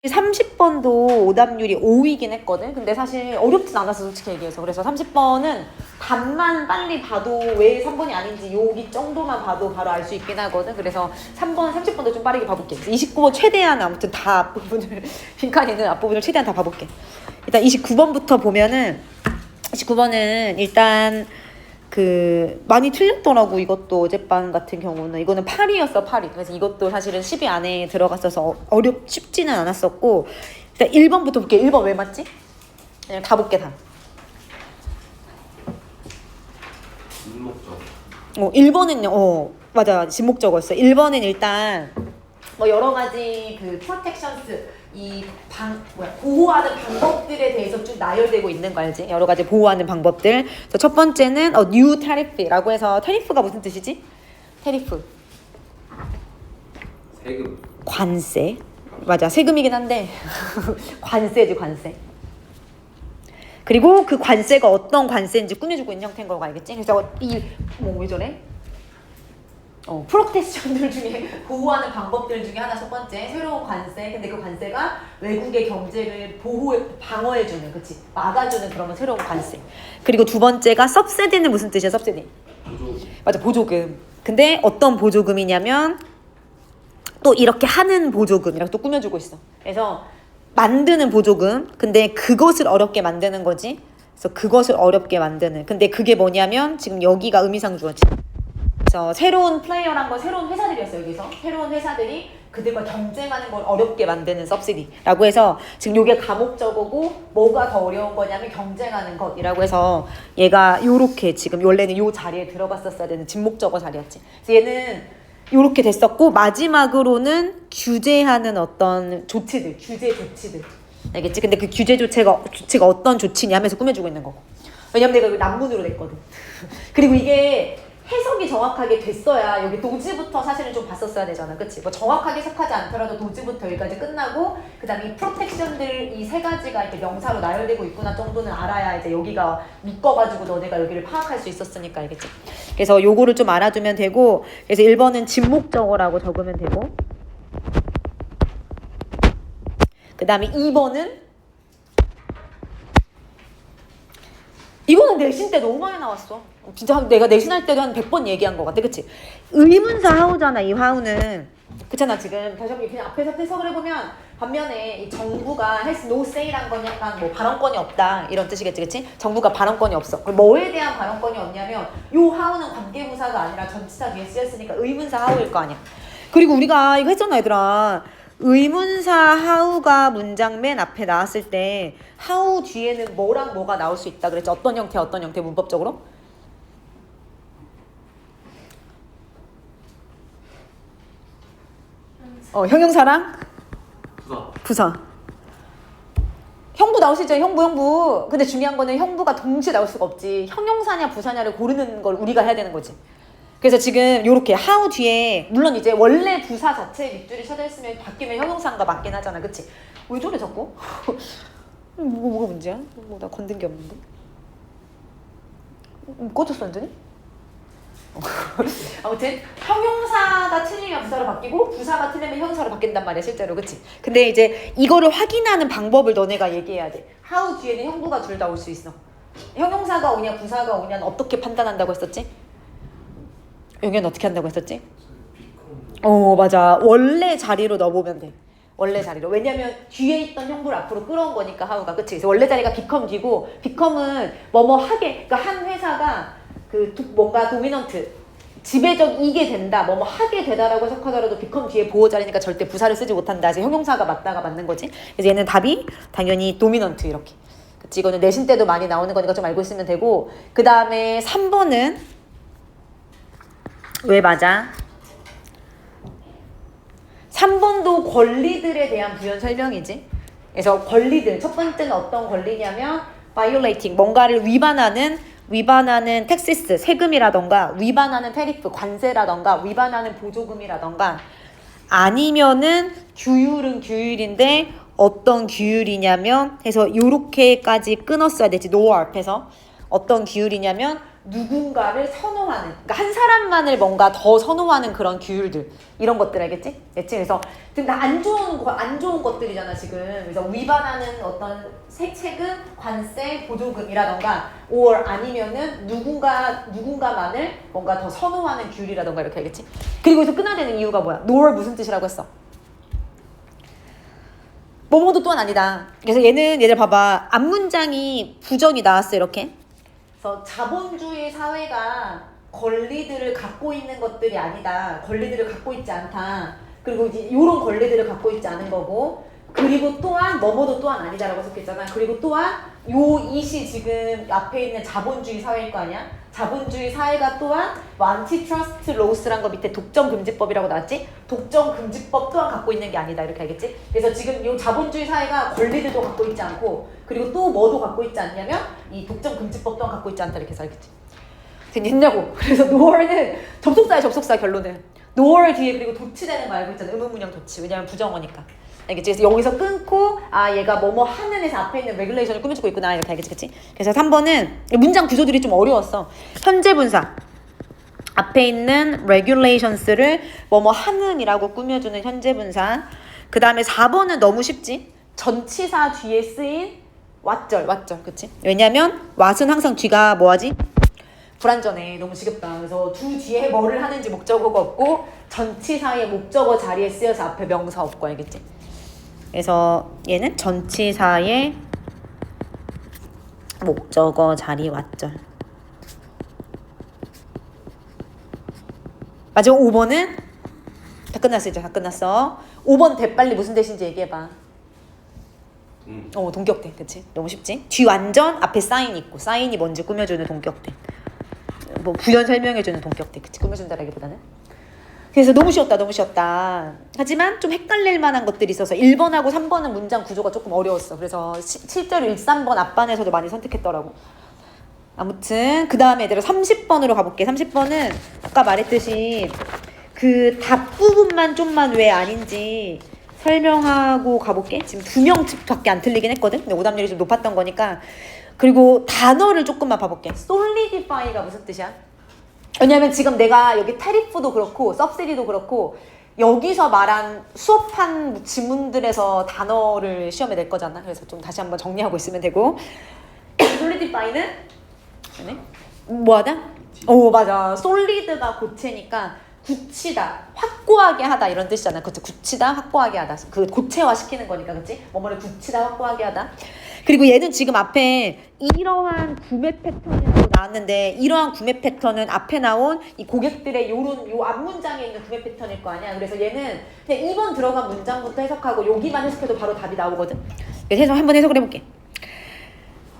30번도 오답률이 5이긴 했거든. 근데 사실 어렵진 않았어, 솔직히 얘기해서. 그래서 30번은 답만 빨리 봐도 왜 3번이 아닌지 여기 정도만 봐도 바로 알 수 있긴 하거든. 그래서 3번, 30번도 좀 빠르게 봐볼게. 29번 최대한 아무튼 다 앞부분을 빈칸이는 앞부분을 최대한 다 봐볼게. 일단 29번부터 보면은 29번은 일단 그 많이 틀렸더라고. 이것도 어젯밤 같은 경우는 이거는 8이었어 8이. 그래서 이것도 사실은 10이 안에 들어갔어서 쉽지는 않았었고, 일단 1번부터 볼게. 1번 왜 맞지? 그냥 다 볼게 다. 진목적. 1번은요. 맞아, 진목적이었어. 1번은 일단 뭐 여러 가지 그 프로텍션스 보호하는 방법들에 대해서 쭉 나열되고 있는 거 알지? 여러 가지 보호하는 방법들. 그래서 첫 번째는 new tariff라고 해서, 테리프가 무슨 뜻이지? 테리프. 세금. 관세. 맞아, 세금이긴 한데 관세지, 관세. 그리고 그 관세가 어떤 관세인지 꾸며주고 있는 형태인 걸 알겠지? 그래서 왜 저래? 프로텍션들 중에 보호하는 방법들 중에 하나, 첫 번째 새로운 관세. 근데 그 관세가 외국의 경제를 방어해주는, 그치? 막아주는 그런 새로운 관세. 그리고 두 번째가 subsidy는 무슨 뜻이야? subsidy. 보조금. 맞아, 보조금. 근데 어떤 보조금이냐면 또 이렇게 하는 보조금이라고 또 꾸며주고 있어. 그래서 만드는 보조금. 근데 그것을 어렵게 만드는 거지. 그래서 그것을 어렵게 만드는. 근데 그게 뭐냐면 지금 여기가 의미상주어지. 그래서 새로운 플레이어란 건 새로운 회사들이었어요. 여기서 새로운 회사들이 그들과 경쟁하는 걸 어렵게 만드는 subsidy라고 해서, 지금 이게 가목적어고 뭐가 더 어려운 거냐면 경쟁하는 것이라고 해서, 얘가 요렇게 지금 원래는 요 자리에 들어갔었어야 되는 진목적어 자리였지. 그래서 얘는 요렇게 됐었고, 마지막으로는 규제하는 어떤 조치들, 규제 조치들. 알겠지? 근데 그 규제 조치가 어떤 조치냐 하면서 꾸며주고 있는 거고. 왜냐면 내가 이거 난문으로 냈거든. 그리고 이게 해석이 정확하게 됐어야 여기 도지부터 사실은 좀 봤었어야 되잖아. 그치? 뭐 정확하게 해석하지 않더라도 도지부터 여기까지 끝나고, 그 다음에 이 프로텍션들 이 세 가지가 이렇게 명사로 나열되고 있구나 정도는 알아야 이제 여기가 묶어가지고 너네가 여기를 파악할 수 있었으니까, 알겠지? 그래서 요거를 좀 알아두면 되고, 그래서 1번은 진목적어라고 적으면 되고, 그 다음에 2번은 이거는 내신 때 너무 많이 나왔어. 진짜 내가 내신할 때도 한 100번 얘기한 것 같아. 그치? 의문사 하우잖아, 이 하우는. 그렇잖아, 지금. 다시 한번 그냥 앞에서 해석을 해보면, 반면에 이 정부가 has no say란 건 약간 뭐 발언권이 없다 이런 뜻이겠지, 그치? 정부가 발언권이 없어. 그럼 뭐에 대한 발언권이 없냐면, 요 하우는 관계부사가 아니라 전치사 뒤에 쓰였으니까 의문사 하우일 거 아니야. 그리고 우리가 이거 했잖아, 얘들아. 의문사 하우가 문장 맨 앞에 나왔을 때 하우 뒤에는 뭐랑 뭐가 나올 수 있다 그랬지? 어떤 형태 문법적으로? 형용사랑 부사. 형부 나올 수 있잖아. 형부. 근데 중요한 거는 형부가 동시에 나올 수가 없지. 형용사냐 부사냐를 고르는 걸 우리가 해야 되는 거지. 그래서 지금 요렇게 하우 뒤에, 물론 이제 원래 부사 자체에 밑줄이 쳐져 있으면 바뀌면 형용사가 맞긴 하잖아. 그치? 왜 저래 자꾸? 뭐가 문제야? 나 건든 게 없는데? 꺼졌어 완전히? 아무튼 형용사가 틀리면 부사로 바뀌고 부사가 틀리면 형용사로 바뀐단 말이야 실제로. 그치? 근데 이제 이거를 확인하는 방법을 너네가 얘기해야 돼. 하우 뒤에는 형부가 둘 다 올 수 있어. 형용사가 오냐 부사가 오냐는 어떻게 판단한다고 했었지? 여기는 어떻게 한다고 했었지? 맞아. 원래 자리로 넣어보면 돼. 원래 자리로. 왜냐면 뒤에 있던 형부를 앞으로 끌어온 거니까 하우가. 그치? 그래서 원래 자리가 become 뒤고, become은 뭐뭐 하게, 그러니까 한 회사가 뭔가 도미넌트, 지배적이게 된다, 뭐뭐 하게 되다라고 해석하더라도 become 뒤에 보호 자리니까 절대 부사를 쓰지 못한다. 그래서 형용사가 맞다가 맞는 거지. 그래서 얘는 답이 당연히 도미넌트 이렇게. 그치? 이거는 내신 때도 많이 나오는 거니까 좀 알고 있으면 되고, 그 다음에 3번은 왜 맞아? 3번도 권리들에 대한 부연 설명이지. 그래서 권리들, 첫 번째는 어떤 권리냐면 violating, 뭔가를 위반하는 텍시스, 세금이라던가, 위반하는 테리프, 관세라던가, 위반하는 보조금이라던가, 아니면은 규율은 규율인데 어떤 규율이냐면 해서 요렇게까지 끊었어야 되지. 노어 앞에서 어떤 기울이냐면 누군가를 선호하는, 그러니까 한 사람만을 뭔가 더 선호하는 그런 기울들, 이런 것들 알겠지? 그래서 지금 다 안 좋은 것들이잖아 지금. 그래서 위반하는 어떤 세금, 관세, 보조금이라던가, or 아니면은 누군가만을 뭔가 더 선호하는 기울이라던가 이렇게 알겠지? 그리고 여기서 끊어야 되는 이유가 뭐야? nor 무슨 뜻이라고 했어? 뭐뭐도 또한 아니다. 그래서 얘들 봐봐. 앞문장이 부정이 나왔어 이렇게. 그래서 자본주의 사회가 권리들을 갖고 있는 것들이 아니다. 권리들을 갖고 있지 않다. 그리고 이제 이런 권리들을 갖고 있지 않은 거고, 그리고 또한 뭐뭐도 또한 아니다라고 썼겠잖아. 그리고 또한 요 이시 지금 앞에 있는 자본주의 사회일 거 아니야? 자본주의 사회가 또한 안티트러스트 로스란 거 밑에 독점금지법이라고 나왔지? 독점금지법 또한 갖고 있는 게 아니다 이렇게 알겠지? 그래서 지금 이 자본주의 사회가 권리들도 갖고 있지 않고, 그리고 또 뭐도 갖고 있지 않냐면 이 독점금지법 또한 갖고 있지 않다 이렇게 해서 알겠지? 됐냐고. 그래서 nor는 접속사야. 접속사 결론은 nor 뒤에 그리고 도치되는 거 알고 있잖아. 의문문형 도치. 왜냐면 부정어니까. 알겠지? 그래서 여기서 끊고 얘가 뭐뭐 하는 에서 앞에 있는 regulation을 꾸며주고 있구나 이렇게 알겠지? 그치? 그래서 3번은 문장 구조들이 좀 어려웠어. 현재 분사 앞에 있는 regulations를 뭐뭐 하는 이라고 꾸며주는 현재 분사. 그 다음에 4번은 너무 쉽지? 전치사 뒤에 쓰인 왓절 그치? 왜냐면 what은 항상 뒤가 뭐하지? 불완전해. 너무 지겹다. 그래서 두 뒤에 뭐를 하는지 목적어가 없고, 전치사의 목적어 자리에 쓰여서 앞에 명사 없고 알겠지? 그래서 얘는 전치사의 목적어 자리 왓절. 마지막 5번은 다 끝났어. 이제 다 끝났어. 5번 대 빨리 무슨 대신지 얘기해봐. 동격대. 그치? 너무 쉽지? 뒤 완전 앞에 사인 있고, 사인이 뭔지 꾸며주는 동격대. 뭐 부연 설명해주는 동격대. 그치? 꾸며준다라기보다는. 그래서 너무 쉬웠다. 하지만 좀 헷갈릴 만한 것들이 있어서 1번하고 3번은 문장 구조가 조금 어려웠어. 그래서 실제로 1, 3번 앞반에서도 많이 선택했더라고. 아무튼 그 다음에 얘들아 30번으로 가볼게. 30번은 아까 말했듯이 그 답 부분만 좀만 왜 아닌지 설명하고 가볼게. 지금 2명밖에 안 틀리긴 했거든. 근데 오답률이 좀 높았던 거니까. 그리고 단어를 조금만 봐볼게. solidify가 무슨 뜻이야? 왜냐면 지금 내가 여기 타리프도 그렇고 subsidy도 그렇고 여기서 말한 수업한 지문들에서 단어를 시험에 낼 거잖아. 그래서 좀 다시 한번 정리하고 있으면 되고. solidify는 뭐하다? 맞아. solid가 고체니까 굳히다, 확고하게 하다 이런 뜻이잖아. 그치? 굳히다, 확고하게 하다. 그 고체화 시키는 거니까, 그치? 뭐뭐를 굳히다, 확고하게 하다. 그리고 얘는 지금 앞에 이러한 구매 패턴이라고 나왔는데, 이러한 구매 패턴은 앞에 나온 이 고객들의 요 앞문장에 있는 구매 패턴일 거 아니야. 그래서 얘는 그냥 2번 들어간 문장부터 해석하고 여기만 해석해도 바로 답이 나오거든. 그래서 한번 해석을 해볼게.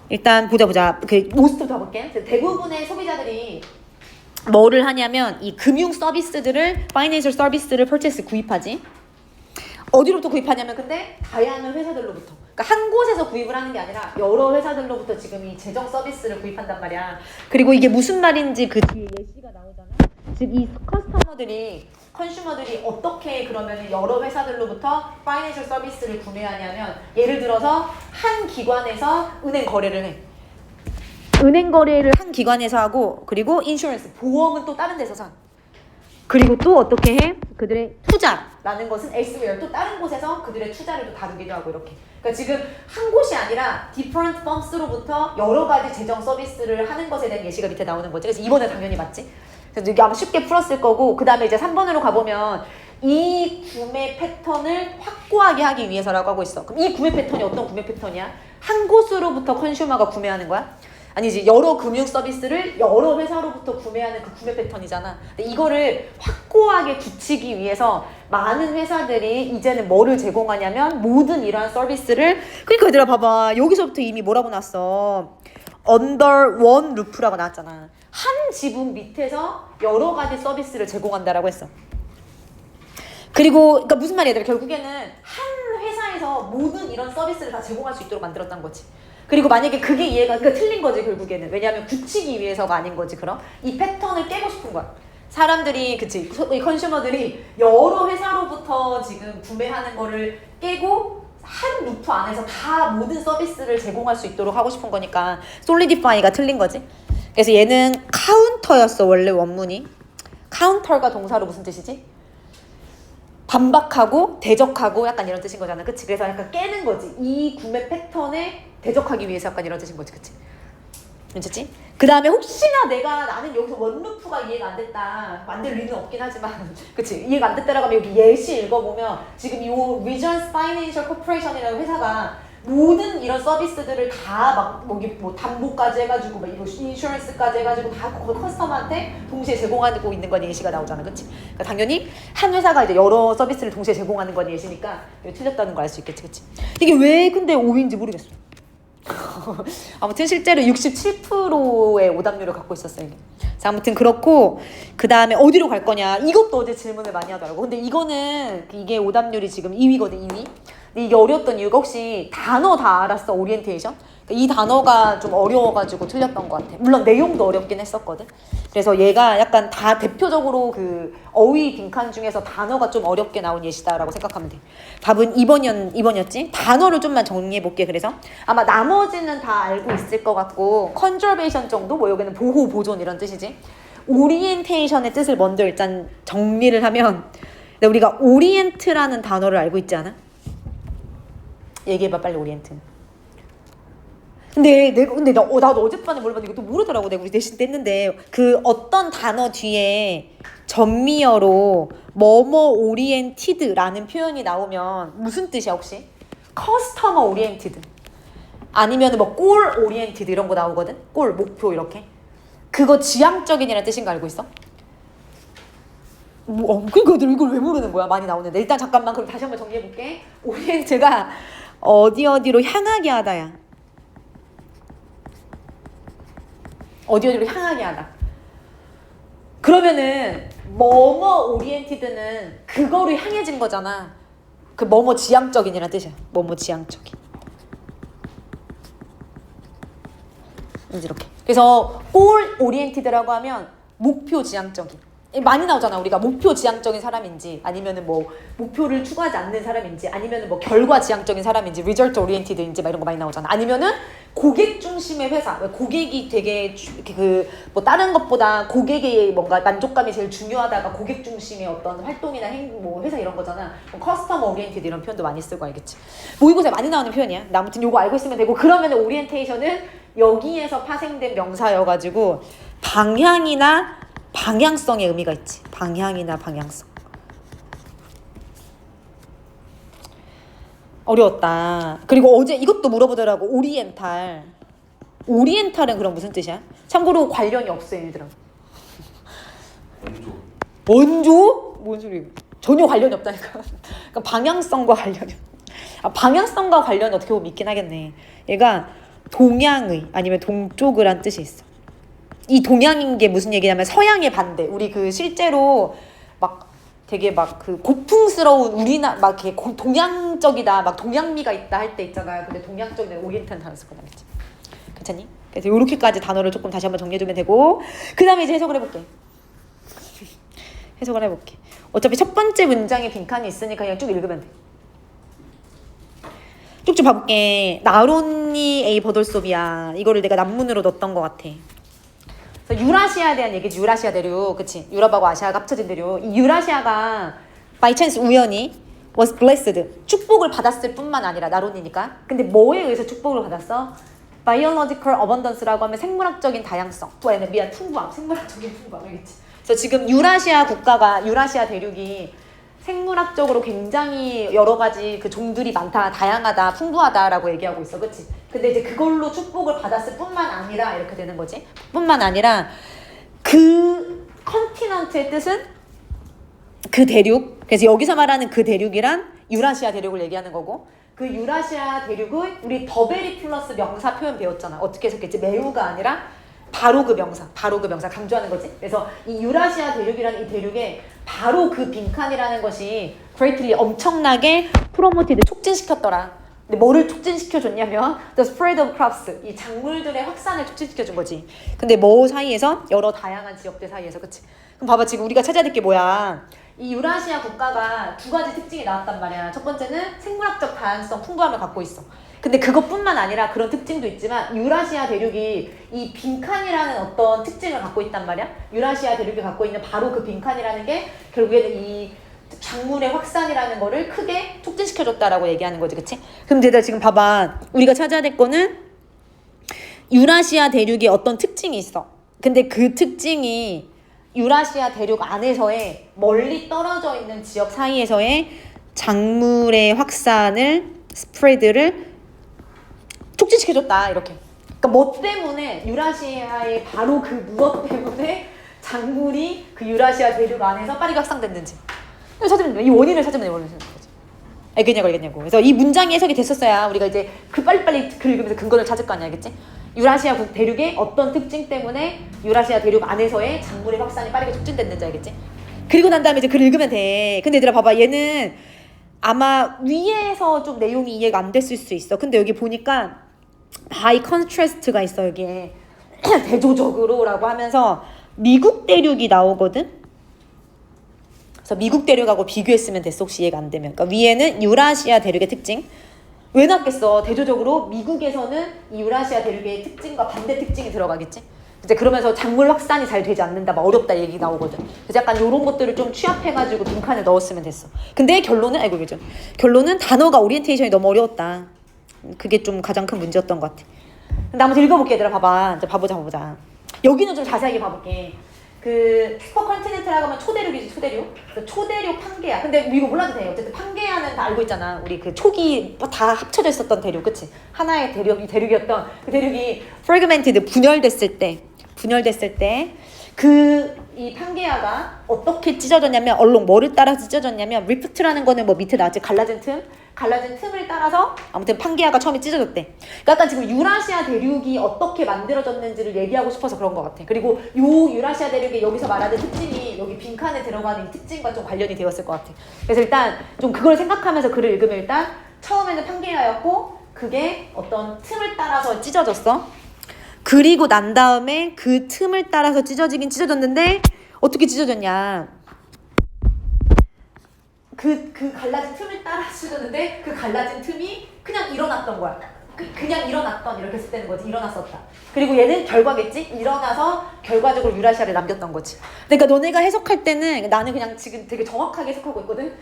일단 보자. 그 모스트부터 가볼게. 대부분의 소비자들이 뭐를 하냐면 이 금융 서비스들을 파이낸셜 서비스를 퍼체스 구입하지. 어디로부터 구입하냐면 근데 다양한 회사들로부터. 그러니까 한 곳에서 구입을 하는 게 아니라 여러 회사들로부터 지금 이 재정 서비스를 구입한단 말이야. 그리고 이게 무슨 말인지 그 뒤에 예시가 나오잖아. 즉 이 컨슈머들이 어떻게 그러면 여러 회사들로부터 파이낸셜 서비스를 구매하냐면, 예를 들어서 한 기관에서 은행 거래를 해. 은행 거래를 한 기관에서 하고, 그리고 인슈런스, 보험은 또 다른 데서 사. 그리고 또 어떻게 해? 그들의 투자라는 것은 elsewhere, 또 다른 곳에서 그들의 투자를 또 다루기도 하고 이렇게. 그러니까 지금 한 곳이 아니라 different firms로부터 여러 가지 재정 서비스를 하는 것에 대한 예시가 밑에 나오는 거지. 그래서 2번은 당연히 맞지. 그래서 이게 아마 쉽게 풀었을 거고, 그 다음에 이제 3번으로 가보면 이 구매 패턴을 확고하게 하기 위해서라고 하고 있어. 그럼 이 구매 패턴이 어떤 구매 패턴이야? 한 곳으로부터 컨슈머가 구매하는 거야? 아니지, 여러 금융 서비스를 여러 회사로부터 구매하는 그 구매 패턴이잖아. 근데 이거를 확고하게 굳히기 위해서 많은 회사들이 이제는 뭐를 제공하냐면 모든 이러한 서비스를, 그러니까 얘들아 봐봐, 여기서부터 이미 뭐라고 나왔어? under one roof라고 나왔잖아. 한 지붕 밑에서 여러 가지 서비스를 제공한다라고 했어. 그리고 그러니까 무슨 말이야? 결국에는 한 회사에서 모든 이런 서비스를 다 제공할 수 있도록 만들었다는 거지. 그리고 만약에 그게 이해가 그러니까 틀린 거지 결국에는. 왜냐하면 굳히기 위해서가 아닌 거지. 그럼 이 패턴을 깨고 싶은 거야. 사람들이, 그치, 이 컨슈머들이 여러 회사로부터 지금 구매하는 거를 깨고 한 루프 원루프 안에서 다 모든 서비스를 제공할 수 있도록 하고 싶은 거니까 solidify가 틀린 거지. 그래서 얘는 카운터였어 원래 원문이. 카운터가 동사로 무슨 뜻이지? 반박하고 대적하고 약간 이런 뜻인 거잖아. 그치? 그래서 약간 깨는 거지. 이 구매 패턴에 대적하기 위해서 약간 이런 뜻인 거지. 그치? 괜찮지? 그 다음에 혹시나 나는 여기서 원루프가 이해가 안 됐다. 만들 리는 없긴 하지만 그치? 이해가 안 됐다라고 하면 여기 예시 읽어보면 지금 이 Regions Financial Corporation이라는 회사가 모든 이런 서비스들을 다 막 뭐 담보까지 해가지고 막 이거 인슈런스까지 해가지고 다 커스터머한테 동시에 제공하고 있는 건 예시가 나오잖아. 그치? 그러니까 당연히 한 회사가 이제 여러 서비스를 동시에 제공하는 건 예시니까 틀렸다는 거 알 수 있겠지. 그치? 이게 왜 근데 O인지 모르겠어. 아무튼 실제로 67%의 오답률을 갖고 있었어요. 이게. 자, 아무튼 그렇고 그 다음에 어디로 갈 거냐 이것도 어제 질문을 많이 하더라고. 근데 이게 오답률이 지금 2위거든. 2위. 근데 이게 어려웠던 이유가 혹시 단어 다 알았어? 오리엔테이션? 이 단어가 좀 어려워가지고 틀렸던 것 같아. 물론 내용도 어렵긴 했었거든. 그래서 얘가 약간 다 대표적으로 그 어휘 빈칸 중에서 단어가 좀 어렵게 나온 예시다라고 생각하면 돼. 답은 2번이었지? 단어를 좀만 정리해볼게. 그래서 아마 나머지는 다 알고 있을 것 같고 컨저베이션 정도? 뭐 여기는 보호, 보존 이런 뜻이지. 오리엔테이션의 뜻을 먼저 일단 정리를 하면 우리가 오리엔트라는 단어를 알고 있지 않아? 얘기해봐 빨리 오리엔트. 근데 나도 어젯밤에 몰랐는데 이거 또 모르더라고. 내가 우리 대신 뗐는데 그 어떤 단어 뒤에 전미어로 뭐뭐 오리엔티드라는 표현이 나오면 무슨 뜻이야 혹시? 커스터머 오리엔티드 아니면 뭐 골 오리엔티드 이런 거 나오거든. 골 목표 이렇게. 그거 지향적인이라는 뜻인 거 알고 있어? 그러니까 이걸 왜 모르는 거야? 많이 나오는데 일단 잠깐만 그럼 다시 한번 정리해볼게. 오리엔트가 어디로 향하게 하다야. 어디로 향하게 하다. 그러면은 뭐뭐 오리엔티드는 그거로 향해진 거잖아. 그 뭐뭐 지향적인이라는 뜻이야. 뭐뭐 지향적인. 이렇게. 그래서 골 오리엔티드라고 하면 목표 지향적인. 많이 나오잖아. 우리가 목표 지향적인 사람인지 아니면은 뭐 목표를 추구하지 않는 사람인지 아니면은 뭐 결과 지향적인 사람인지 result oriented인지 막 이런 거 많이 나오잖아. 아니면은 고객 중심의 회사. 고객이 되게 뭐 다른 것보다 고객의 뭔가 만족감이 제일 중요하다가 고객 중심의 어떤 활동이나 뭐 회사 이런 거잖아. 커스터머 오리엔티드 이런 표현도 많이 쓰고 알겠지. 모의고사에 많이 나오는 표현이야. 아무튼 요거 알고 있으면 되고 그러면 오리엔테이션은 여기에서 파생된 명사여가지고 방향이나 방향성의 의미가 있지. 방향이나 방향성. 어려웠다. 그리고 어제 이것도 물어보더라고. 오리엔탈. 오리엔탈은 그럼 무슨 뜻이야? 참고로 관련이 없어 얘네들은. 원조? 뭔 소리야? 전혀 관련이 없다니까. 그러니까 방향성과 관련이. 방향성과 관련이 어떻게 보면 있긴 하겠네. 얘가 동양의 아니면 동쪽을 한 뜻이 있어. 이 동양인 게 무슨 얘기냐면 서양의 반대. 우리 그 실제로 막 되게 막 그 고풍스러운 막 이렇게 동양적이다, 막 동양미가 있다 할 때 있잖아요. 근데 동양적인 오리엔탈 단어 쓸 거다, 그치? 괜찮니? 그래서 이렇게까지 단어를 조금 다시 한번 정리해주면 되고 그 다음에 이제 해석을 해볼게. 해석을 해볼게. 어차피 첫 번째 문장에 빈칸이 있으니까 그냥 쭉 읽으면 돼. 쭉쭉 봐볼게. 나론니 에이 버돌소비아 이거를 내가 난문으로 넣었던 것 같아. 유라시아에 대한 얘기지. 유라시아 대륙, 그치? 유럽하고 아시아가 합쳐진 대륙. 이 유라시아가 by chance 우연히 was blessed 축복을 받았을 뿐만 아니라 나론이니까. 근데 뭐에 의해서 축복을 받았어? biological abundance라고 하면 생물학적인 다양성. 풍부함, 생물학적인 풍부함, 알겠지? 그래서 지금 유라시아 대륙이 생물학적으로 굉장히 여러 가지 그 종들이 많다, 다양하다, 풍부하다라고 얘기하고 있어, 그치? 근데 이제 그걸로 축복을 받았을 뿐만 아니라 이렇게 되는 거지. 뿐만 아니라 그 컨티넌트의 뜻은 그 대륙. 그래서 여기서 말하는 그 대륙이란 유라시아 대륙을 얘기하는 거고 그 유라시아 대륙의 우리 더베리 플러스 명사 표현 배웠잖아. 어떻게 해석했지? 매우가 아니라 바로 그 명사 강조하는 거지. 그래서 이 유라시아 대륙이라는 이 대륙에 바로 그 빈칸이라는 것이 greatly 엄청나게 프로모티드 촉진시켰더라. 근데 뭐를 촉진시켜줬냐면 the spread of crops 이 작물들의 확산을 촉진시켜준 거지. 근데 뭐 사이에서? 여러 다양한 지역들 사이에서. 그치? 그럼 봐봐 지금 우리가 찾아야 될 게 뭐야. 이 유라시아 국가가 두 가지 특징이 나왔단 말이야. 첫 번째는 생물학적 다양성 풍부함을 갖고 있어. 근데 그것뿐만 아니라 그런 특징도 있지만 유라시아 대륙이 이 빈칸이라는 어떤 특징을 갖고 있단 말이야. 유라시아 대륙이 갖고 있는 바로 그 빈칸이라는 게 결국에는 이 작물의 확산이라는 거를 크게 촉진시켜줬다라고 얘기하는 거지, 그치? 그럼 얘들아 지금 봐봐. 우리가 찾아야 될 거는 유라시아 대륙에 어떤 특징이 있어. 근데 그 특징이 유라시아 대륙 안에서의 멀리 떨어져 있는 지역 사이에서의 작물의 확산을 스프레드를 촉진시켜줬다 이렇게. 그러니까 뭐 때문에 유라시아의 바로 그 무엇 때문에 작물이 그 유라시아 대륙 안에서 빠르게 확산됐는지 찾으면 돼. 이 원인을 찾으면 돼. 원인을 찾으면 되지. 알겠냐고. 그래서 이 문장이 해석이 됐었어야 우리가 이제 그 빨리빨리 글 읽으면서 근거를 찾을 거 아니야, 알겠지? 유라시아 대륙의 어떤 특징 때문에 유라시아 대륙 안에서의 작물의 확산이 빠르게 촉진됐는지 알겠지? 그리고 난 다음에 이제 글 읽으면 돼. 근데 얘들아 봐봐. 얘는 아마 위에서 좀 내용이 이해가 안 됐을 수 있어. 근데 여기 보니까 by contrast가 있어. 여기에 대조적으로라고 하면서 미국 대륙이 나오거든. 그래서 미국 대륙하고 비교했으면 됐어. 혹시 이해가 안 되면. 그러니까 위에는 유라시아 대륙의 특징. 왜 났겠어? 대조적으로 미국에서는 이 유라시아 대륙의 특징과 반대 특징이 들어가겠지. 이제 그러면서 작물 확산이 잘 되지 않는다, 막 어렵다 얘기 나오거든. 그래서 약간 이런 것들을 좀 취합해가지고 빈칸에 넣었으면 됐어. 근데 결론은 결론은 단어가 오리엔테이션이 너무 어려웠다. 그게 좀 가장 큰 문제였던 것 같아. 근데 한번 읽어볼게 얘들아. 봐봐. 이제 봐보자. 여기는 좀 자세하게 봐볼게. 그 슈퍼컨티넨트라고 하면 초대륙이지, 초대륙. 초대륙 판게아. 근데 이거 몰라도 돼. 어쨌든 판게아는 다 알고 있잖아. 우리 그 초기 다 합쳐져 있었던 대륙, 그치? 하나의 대륙이었던 그 대륙이 프래그멘티드 분열됐을 때 이 판게아가 어떻게 찢어졌냐면 얼룩 뭐를 따라서 찢어졌냐면 리프트라는 거는 뭐 밑에 나왔지, 갈라진 틈을 따라서 아무튼 판게아가 처음에 찢어졌대. 그러니까 약간 지금 유라시아 대륙이 어떻게 만들어졌는지를 얘기하고 싶어서 그런 것 같아. 그리고 요 유라시아 대륙의 여기서 말하는 특징이 여기 빈칸에 들어가는 이 특징과 좀 관련이 되었을 것 같아. 그래서 일단 좀 그걸 생각하면서 글을 읽으면 일단 처음에는 판게아였고 그게 어떤 틈을 따라서 찢어졌어. 그리고 난 다음에 그 틈을 따라서 찢어지긴 찢어졌는데 어떻게 찢어졌냐. 그 갈라진 틈을 따라서 찢어졌는데 그 갈라진 틈이 그냥 일어났던 거야. 그냥 일어났던 이렇게 했을 때는 거지. 일어났었다. 그리고 얘는 결과겠지. 일어나서 결과적으로 유라시아를 남겼던 거지. 그러니까 너네가 해석할 때는 나는 그냥 지금 되게 정확하게 해석하고 있거든.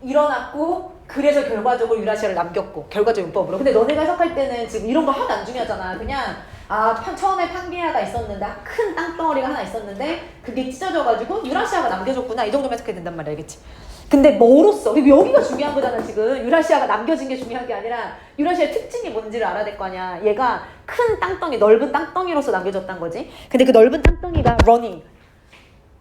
일어났고 그래서 결과적으로 유라시아를 남겼고 결과적 용법으로. 근데 너네가 해석할 때는 지금 이런 거 하나도 안 중요하잖아. 그냥 처음에 판게아가 있었는데 큰 땅덩어리가 하나 있었는데 그게 찢어져가지고 유라시아가 남겨졌구나 이 정도면 해석해야 된단 말이야, 알겠지? 근데 뭐로써? 그리고 여기가 중요한 거잖아. 지금 유라시아가 남겨진 게 중요한 게 아니라 유라시아의 특징이 뭔지를 알아야 될 거 아니야. 얘가 큰 땅덩이, 넓은 땅덩이로서 남겨졌단 거지. 근데 그 넓은 땅덩이가 running,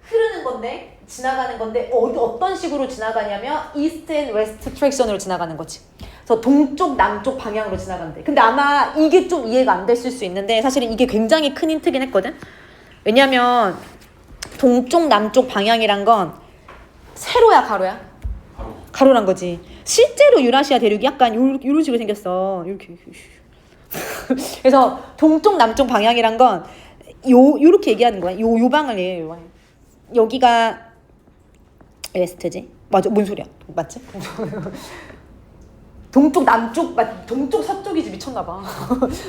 흐르는 건데, 지나가는 건데 어떤 식으로 지나가냐면 이스트 앤 웨스트 트랙션으로 지나가는 거지. 그래서 동쪽 남쪽 방향으로 지나간대. 근데 아마 이게 좀 이해가 안 됐을 수 있는데 사실은 이게 굉장히 큰 힌트긴 했거든. 왜냐면 동쪽 남쪽 방향이란 건 세로야 가로야? 가로란 거지. 실제로 유라시아 대륙이 약간 이런 식으로 생겼어. 이렇게. 그래서 동쪽 남쪽 방향이란 건 요렇게 얘기하는 거야. 요 방을 얘기해요. 요 방. 여기가 웨스트지? 맞아. 뭔 소리야? 맞지? 동쪽 남쪽 동쪽 서쪽이지. 미쳤나봐.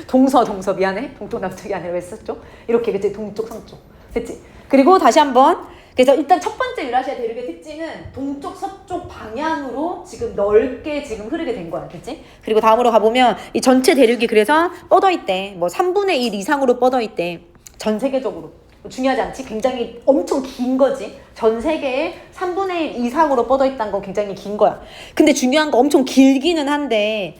동서 미안해. 동쪽 남쪽이 아니라 웨스트 쪽. 이렇게 그치? 동쪽 서쪽. 그치? 그리고 다시 한번. 그래서 일단 첫 번째 유라시아 대륙의 특징은 동쪽 서쪽 방향으로 지금 넓게 지금 흐르게 된 거야. 그치? 그리고 다음으로 가보면 이 전체 대륙이 그래서 뻗어 있대. 뭐 3분의 1 이상으로 뻗어 있대. 전 세계적으로. 중요하지 않지? 굉장히 엄청 긴 거지. 전 세계에 3분의 1 이상으로 뻗어 있다는 건 굉장히 긴 거야. 근데 중요한 거 엄청 길긴 한데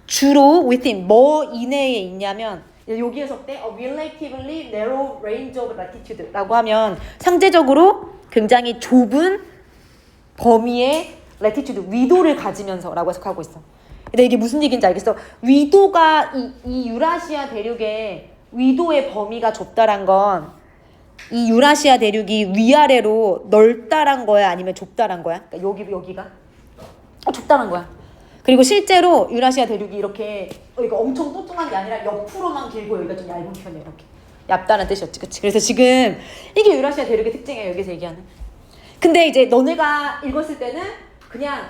주로 within 뭐 이내에 있냐면 여기에서 때 a relatively narrow range of latitude 라고 하면 상대적으로 굉장히 좁은 범위의 latitude, 위도를 가지면서 라고 해석하고 있어. 근데 이게 무슨 얘기인지 알겠어? 위도가 이 유라시아 대륙의 위도의 범위가 좁다란 건 이 유라시아 대륙이 위아래로 넓다란 거야? 아니면 좁다란 거야? 그러니까 여기가 좁다란 거야. 그리고 실제로 유라시아 대륙이 이렇게 여기가 엄청 뚱뚱한 게 아니라 옆으로만 길고 여기가 좀 얇은 편이야. 이렇게 얇다는 뜻이었지, 그치? 그래서 지금 이게 유라시아 대륙의 특징이에요. 여기서 얘기하는. 근데 이제 너네가 읽었을 때는 그냥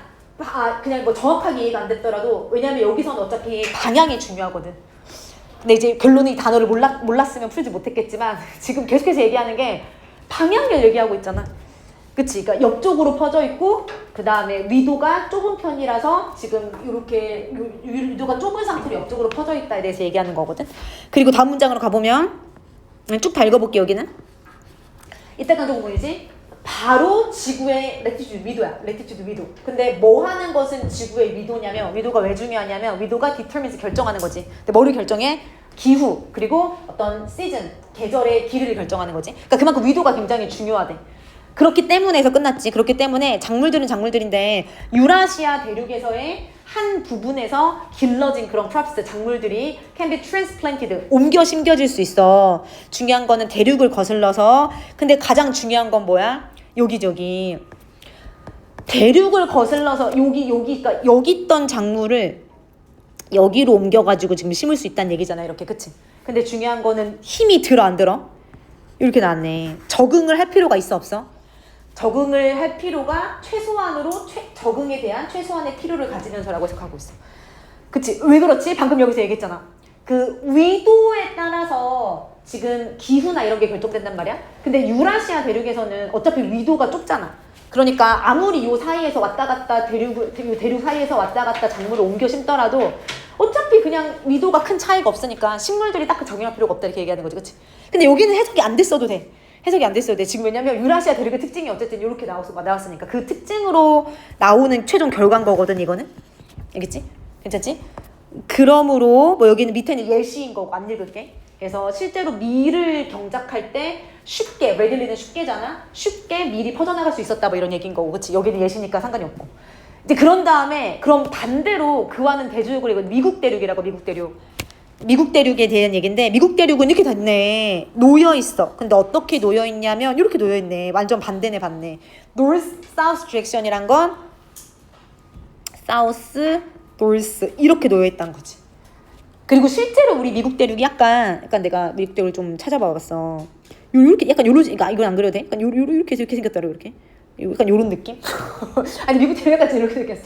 그냥 뭐 정확하게 이해가 안 됐더라도 왜냐면 여기서는 어차피 방향이 중요하거든. 근데 이제 결론은 이 단어를 몰랐으면 풀지 못했겠지만 지금 계속해서 얘기하는 게 방향을 얘기하고 있잖아. 그치? 그러니까 옆쪽으로 퍼져 있고 그 다음에 위도가 좁은 편이라서 지금 이렇게 위도가 좁은 상태로 옆쪽으로 퍼져 있다에 대해서 얘기하는 거거든. 그리고 다음 문장으로 가보면 쭉 다 읽어볼게. 여기는 이때까지 부분이지. 바로 지구의 레티튜드 위도야. 레티튜드 위도. 근데 뭐 하는 것은 지구의 위도냐면 위도가 왜 중요하냐면 위도가 determines 결정하는 거지. 근데 뭐를 결정해? 기후 그리고 어떤 시즌 계절의 길이를 결정하는 거지. 그러니까 그만큼 위도가 굉장히 중요하대. 그렇기 때문에서 끝났지. 그렇기 때문에 작물들은 작물들인데 유라시아 대륙에서의 한 부분에서 길러진 그런 크롭스 작물들이 can be transplanted 옮겨 심겨질 수 있어. 중요한 거는 대륙을 거슬러서. 근데 가장 중요한 건 뭐야? 여기저기 대륙을 거슬러서 그러니까 여기 있던 작물을 여기로 옮겨가지고 지금 심을 수 있다는 얘기잖아. 이렇게 그치? 근데 중요한 거는 힘이 들어 안 들어? 이렇게 나왔네. 적응을 할 필요가 있어 없어? 적응을 할 필요가 최소한으로 적응에 대한 최소한의 필요를 가지면서라고 해석하고 있어. 그치? 왜 그렇지? 방금 여기서 얘기했잖아. 그 위도에 따라서 지금 기후나 이런 게 결정된단 말이야. 근데 유라시아 대륙에서는 어차피 위도가 좁잖아. 그러니까 아무리 요 사이에서 왔다 갔다 대륙 사이에서 왔다 갔다 작물을 옮겨 심더라도 어차피 그냥 위도가 큰 차이가 없으니까 식물들이 딱 적용할 필요가 없다 이렇게 얘기하는 거지. 그치? 근데 여기는 해석이 안 됐어도 돼. 해석이 안 됐어도 돼. 지금 왜냐면 유라시아 대륙의 특징이 어쨌든 이렇게 나왔으니까 그 특징으로 나오는 최종 결과인 거거든 이거는. 알겠지? 괜찮지? 그러므로 뭐 여기는 밑에는 예시인 거고 안 읽을게. 그래서 실제로 밀을 경작할 때 쉽게 readilly는 쉽게잖아. 쉽게 밀이 퍼져나갈 수 있었다 뭐 이런 얘기인 거고. 그치? 여기는 예시니까 상관이 없고. 이제 그런 다음에 그럼 반대로 그와는 대조역을 이거 미국 대륙이라고. 미국 대륙에 대한 얘기인데 미국 대륙은 이렇게 됐네. 놓여 있어. 근데 어떻게 놓여 있냐면 이렇게 놓여 있네. 완전 반대네. North South direction이란 건 South, North 이렇게 놓여 있다는 거지. 그리고 실제로 우리 미국 대륙이 약간 내가 미국 대륙을 좀 찾아봐봤어. 요렇게 약간 요런 그러니까 이건 안 그려도 돼? 약간 이렇게 생겼더라고 이렇게. 약간 요런 느낌? 아니 미국 대륙 약간 이렇게 생겼어.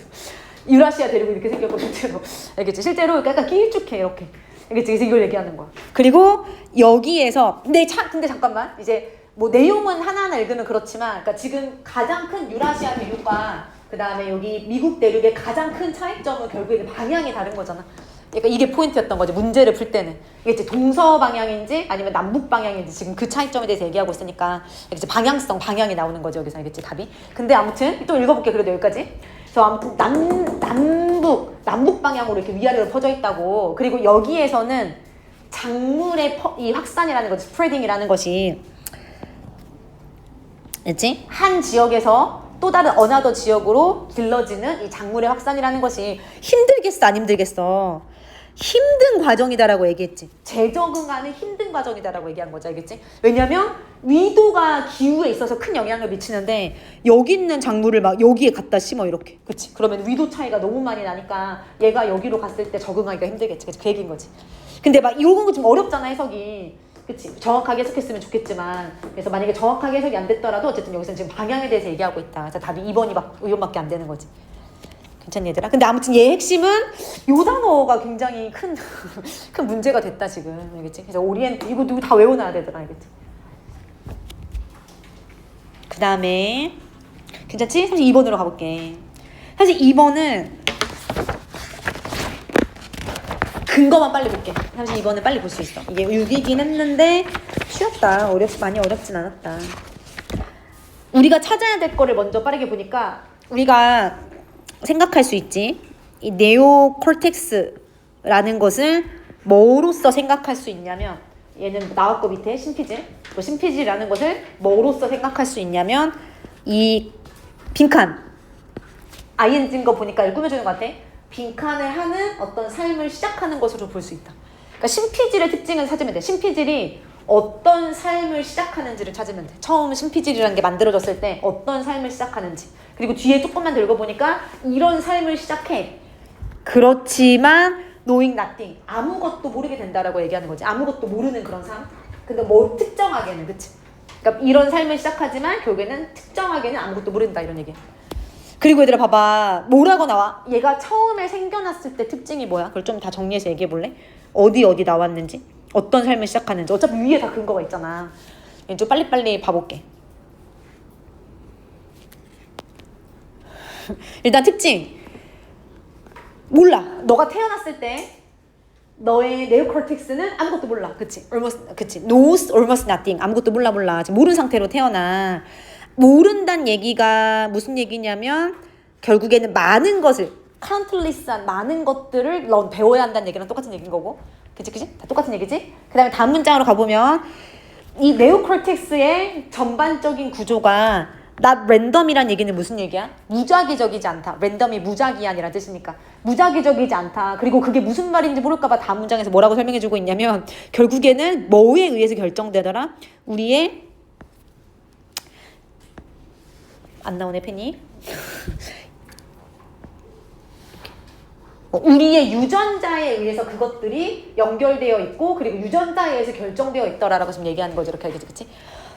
유라시아 대륙이 이렇게 생겼고 실제로 알겠지? 실제로 약간 길쭉해 이렇게. 알겠지? 그래서 이걸 얘기하는 거야. 그리고 여기에서 근데 잠깐만 이제 뭐 내용은 하나하나 읽으면 그렇지만 그러니까 지금 가장 큰 유라시아 대륙과 그 다음에 여기 미국 대륙의 가장 큰 차이점은 결국에는 방향이 다른 거잖아. 그러니까 이게 포인트였던 거지. 문제를 풀 때는 이게 이제 동서 방향인지 아니면 남북 방향인지 지금 그 차이점에 대해서 얘기하고 있으니까 이제 방향이 나오는 거죠 여기서. 알겠지? 답이. 근데 아무튼 또 읽어볼게. 그래도 여기까지. 그래서 아무튼 남북 방향으로 이렇게 위아래로 퍼져 있다고. 그리고 여기에서는 작물의 이 확산이라는 것이 스프레딩이라는 것이 알지? 한 지역에서 또 다른 어나더 지역으로 길러지는 이 작물의 확산이라는 것이 힘들겠어 안 힘들겠어? 힘든 과정이다라고 얘기했지. 재적응하는 힘든 과정이다라고 얘기한 거죠. 알겠지? 왜냐면 위도가 기후에 있어서 큰 영향을 미치는데 여기 있는 작물을 막 여기에 갖다 심어 이렇게. 그치? 그러면 위도 차이가 너무 많이 나니까 얘가 여기로 갔을 때 적응하기가 힘들겠지. 그치? 그 얘기인 거지. 근데 막 이런 거 좀 어렵잖아 해석이. 그치? 정확하게 해석했으면 좋겠지만 그래서 만약에 정확하게 해석이 안 됐더라도 어쨌든 여기서는 지금 방향에 대해서 얘기하고 있다. 그래서 답이 2번밖에 안 되는 거지. 괜찮니 얘들아? 근데 아무튼 얘 핵심은 요 단어가 굉장히 큰 문제가 됐다 지금. 알겠지? 그래서 오리엔트 이거 누구 다 외워놔야 되더라. 알겠지? 그 다음에 괜찮지? 32번으로 가볼게. 사실 2번은 근거만 빨리 볼게. 32번은 빨리 볼 수 있어. 이게 6이긴 했는데 쉬웠다. 많이 어렵진 않았다. 우리가 찾아야 될 거를 먼저 빠르게 보니까 우리가 생각할 수 있지. 이 네오콜텍스라는 것을 뭐로써 생각할 수 있냐면 얘는 나왔고 밑에 심피질. 심피질이라는 것을 뭐로써 생각할 수 있냐면 이 빈칸 ing인 거 보니까 이걸 꾸며주는 것 같아. 빈칸을 하는 어떤 삶을 시작하는 것으로 볼 수 있다. 그러니까 심피질의 특징을 찾으면 돼. 심피질이 어떤 삶을 시작하는지를 찾으면 돼. 처음 심피질이라는 게 만들어졌을 때 어떤 삶을 시작하는지. 그리고 뒤에 조금만 더 읽어보니까 이런 삶을 시작해. 그렇지만 knowing nothing. 아무것도 모르게 된다라고 얘기하는 거지. 아무것도 모르는 그런 삶. 근데 뭐 특정하게는. 그치? 그러니까 그러니까 이런 삶을 시작하지만 결국에는 특정하게는 아무것도 모른다 이런 얘기야. 그리고 얘들아 봐봐. 뭐라고 나와? 얘가 처음에 생겨났을 때 특징이 뭐야? 그걸 좀 다 정리해서 얘기해 볼래? 어디 나왔는지, 어떤 삶을 시작하는지. 어차피 위에 다 근거가 있잖아. 좀 빨리빨리 봐볼게. 일단 특징. 몰라. 너가 태어났을 때 너의 네오콜텍스는 아무것도 몰라. 그치? 그치? knows almost nothing. 아무것도 몰라. 지금 모르는 상태로 태어나. 모른다는 얘기가 무슨 얘기냐면 결국에는 많은 것을 countless한 많은 것들을 넌 배워야 한다는 얘기랑 똑같은 얘기인 거고. 그치? 다 똑같은 얘기지? 그 다음에 다음 문장으로 가보면 이 네오콜텍스의 전반적인 구조가 not random이란 얘기는 무슨 얘기야? 무작위적이지 않다. 랜덤이 무작위한이란 뜻이니까. 무작위적이지 않다. 그리고 그게 무슨 말인지 모를까봐 다음 문장에서 뭐라고 설명해주고 있냐면 결국에는 뭐에 의해서 결정되더라? 우리의 안 나오네 펜이. 우리의 유전자에 의해서 그것들이 연결되어 있고 그리고 유전자에 의해서 결정되어 있더라라고 지금 얘기하는 거죠. 이렇게 알겠지? 그치?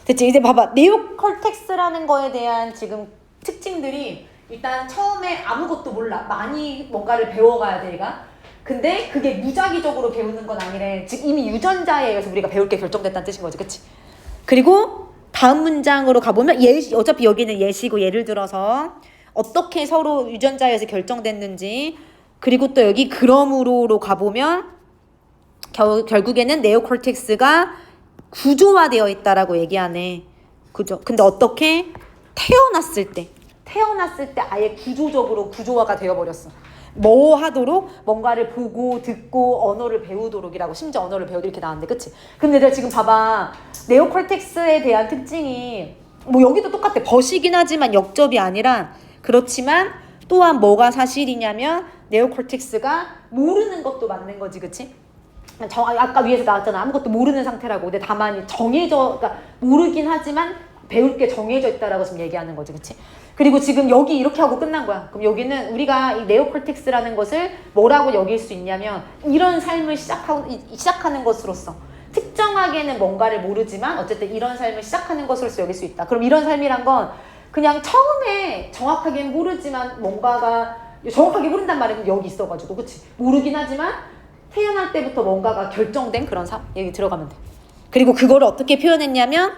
됐지? 이제 봐봐. 네오콜텍스라는 거에 대한 지금 특징들이 일단 처음에 아무것도 몰라. 많이 뭔가를 배워가야 돼, 얘가. 근데 그게 무작위적으로 배우는 건 아니래. 즉 이미 유전자에 의해서 우리가 배울 게 결정됐다는 뜻인 거지. 그치? 그리고 다음 문장으로 가보면 어차피 여기는 예시고 예를 들어서 어떻게 서로 유전자에 의해서 결정됐는지 그리고 또 여기 그러므로로 가보면 결국에는 네오콜텍스가 구조화되어 있다라고 얘기하네. 그죠? 근데 어떻게? 태어났을 때 아예 구조적으로 구조화가 되어버렸어. 뭐 하도록? 뭔가를 보고 듣고 언어를 배우도록이라고. 심지어 언어를 배우도록 이렇게 나왔는데 그치? 근데 내가 지금 봐봐. 네오콜텍스에 대한 특징이 뭐 여기도 똑같아. 버시긴 하지만 역접이 아니라 그렇지만 또한 뭐가 사실이냐면 네오콜텍스가 모르는 것도 맞는 거지. 그치? 아까 위에서 나왔잖아. 아무것도 모르는 상태라고. 근데 다만 그러니까 모르긴 하지만 배울 게 정해져 있다라고 지금 얘기하는 거지. 그치? 그리고 지금 여기 이렇게 하고 끝난 거야. 그럼 여기는 우리가 이 네오콜텍스라는 것을 뭐라고 여길 수 있냐면 이런 삶을 시작하는 것으로서 특정하게는 뭔가를 모르지만 어쨌든 이런 삶을 시작하는 것으로서 여길 수 있다. 그럼 이런 삶이란 건 그냥 처음에 정확하게는 모르지만 뭔가가 정확하게 모른단 말은 여기 있어가지고 그치? 모르긴 하지만 태어날 때부터 뭔가가 결정된 그런 삶 여기 들어가면 돼. 그리고 그거를 어떻게 표현했냐면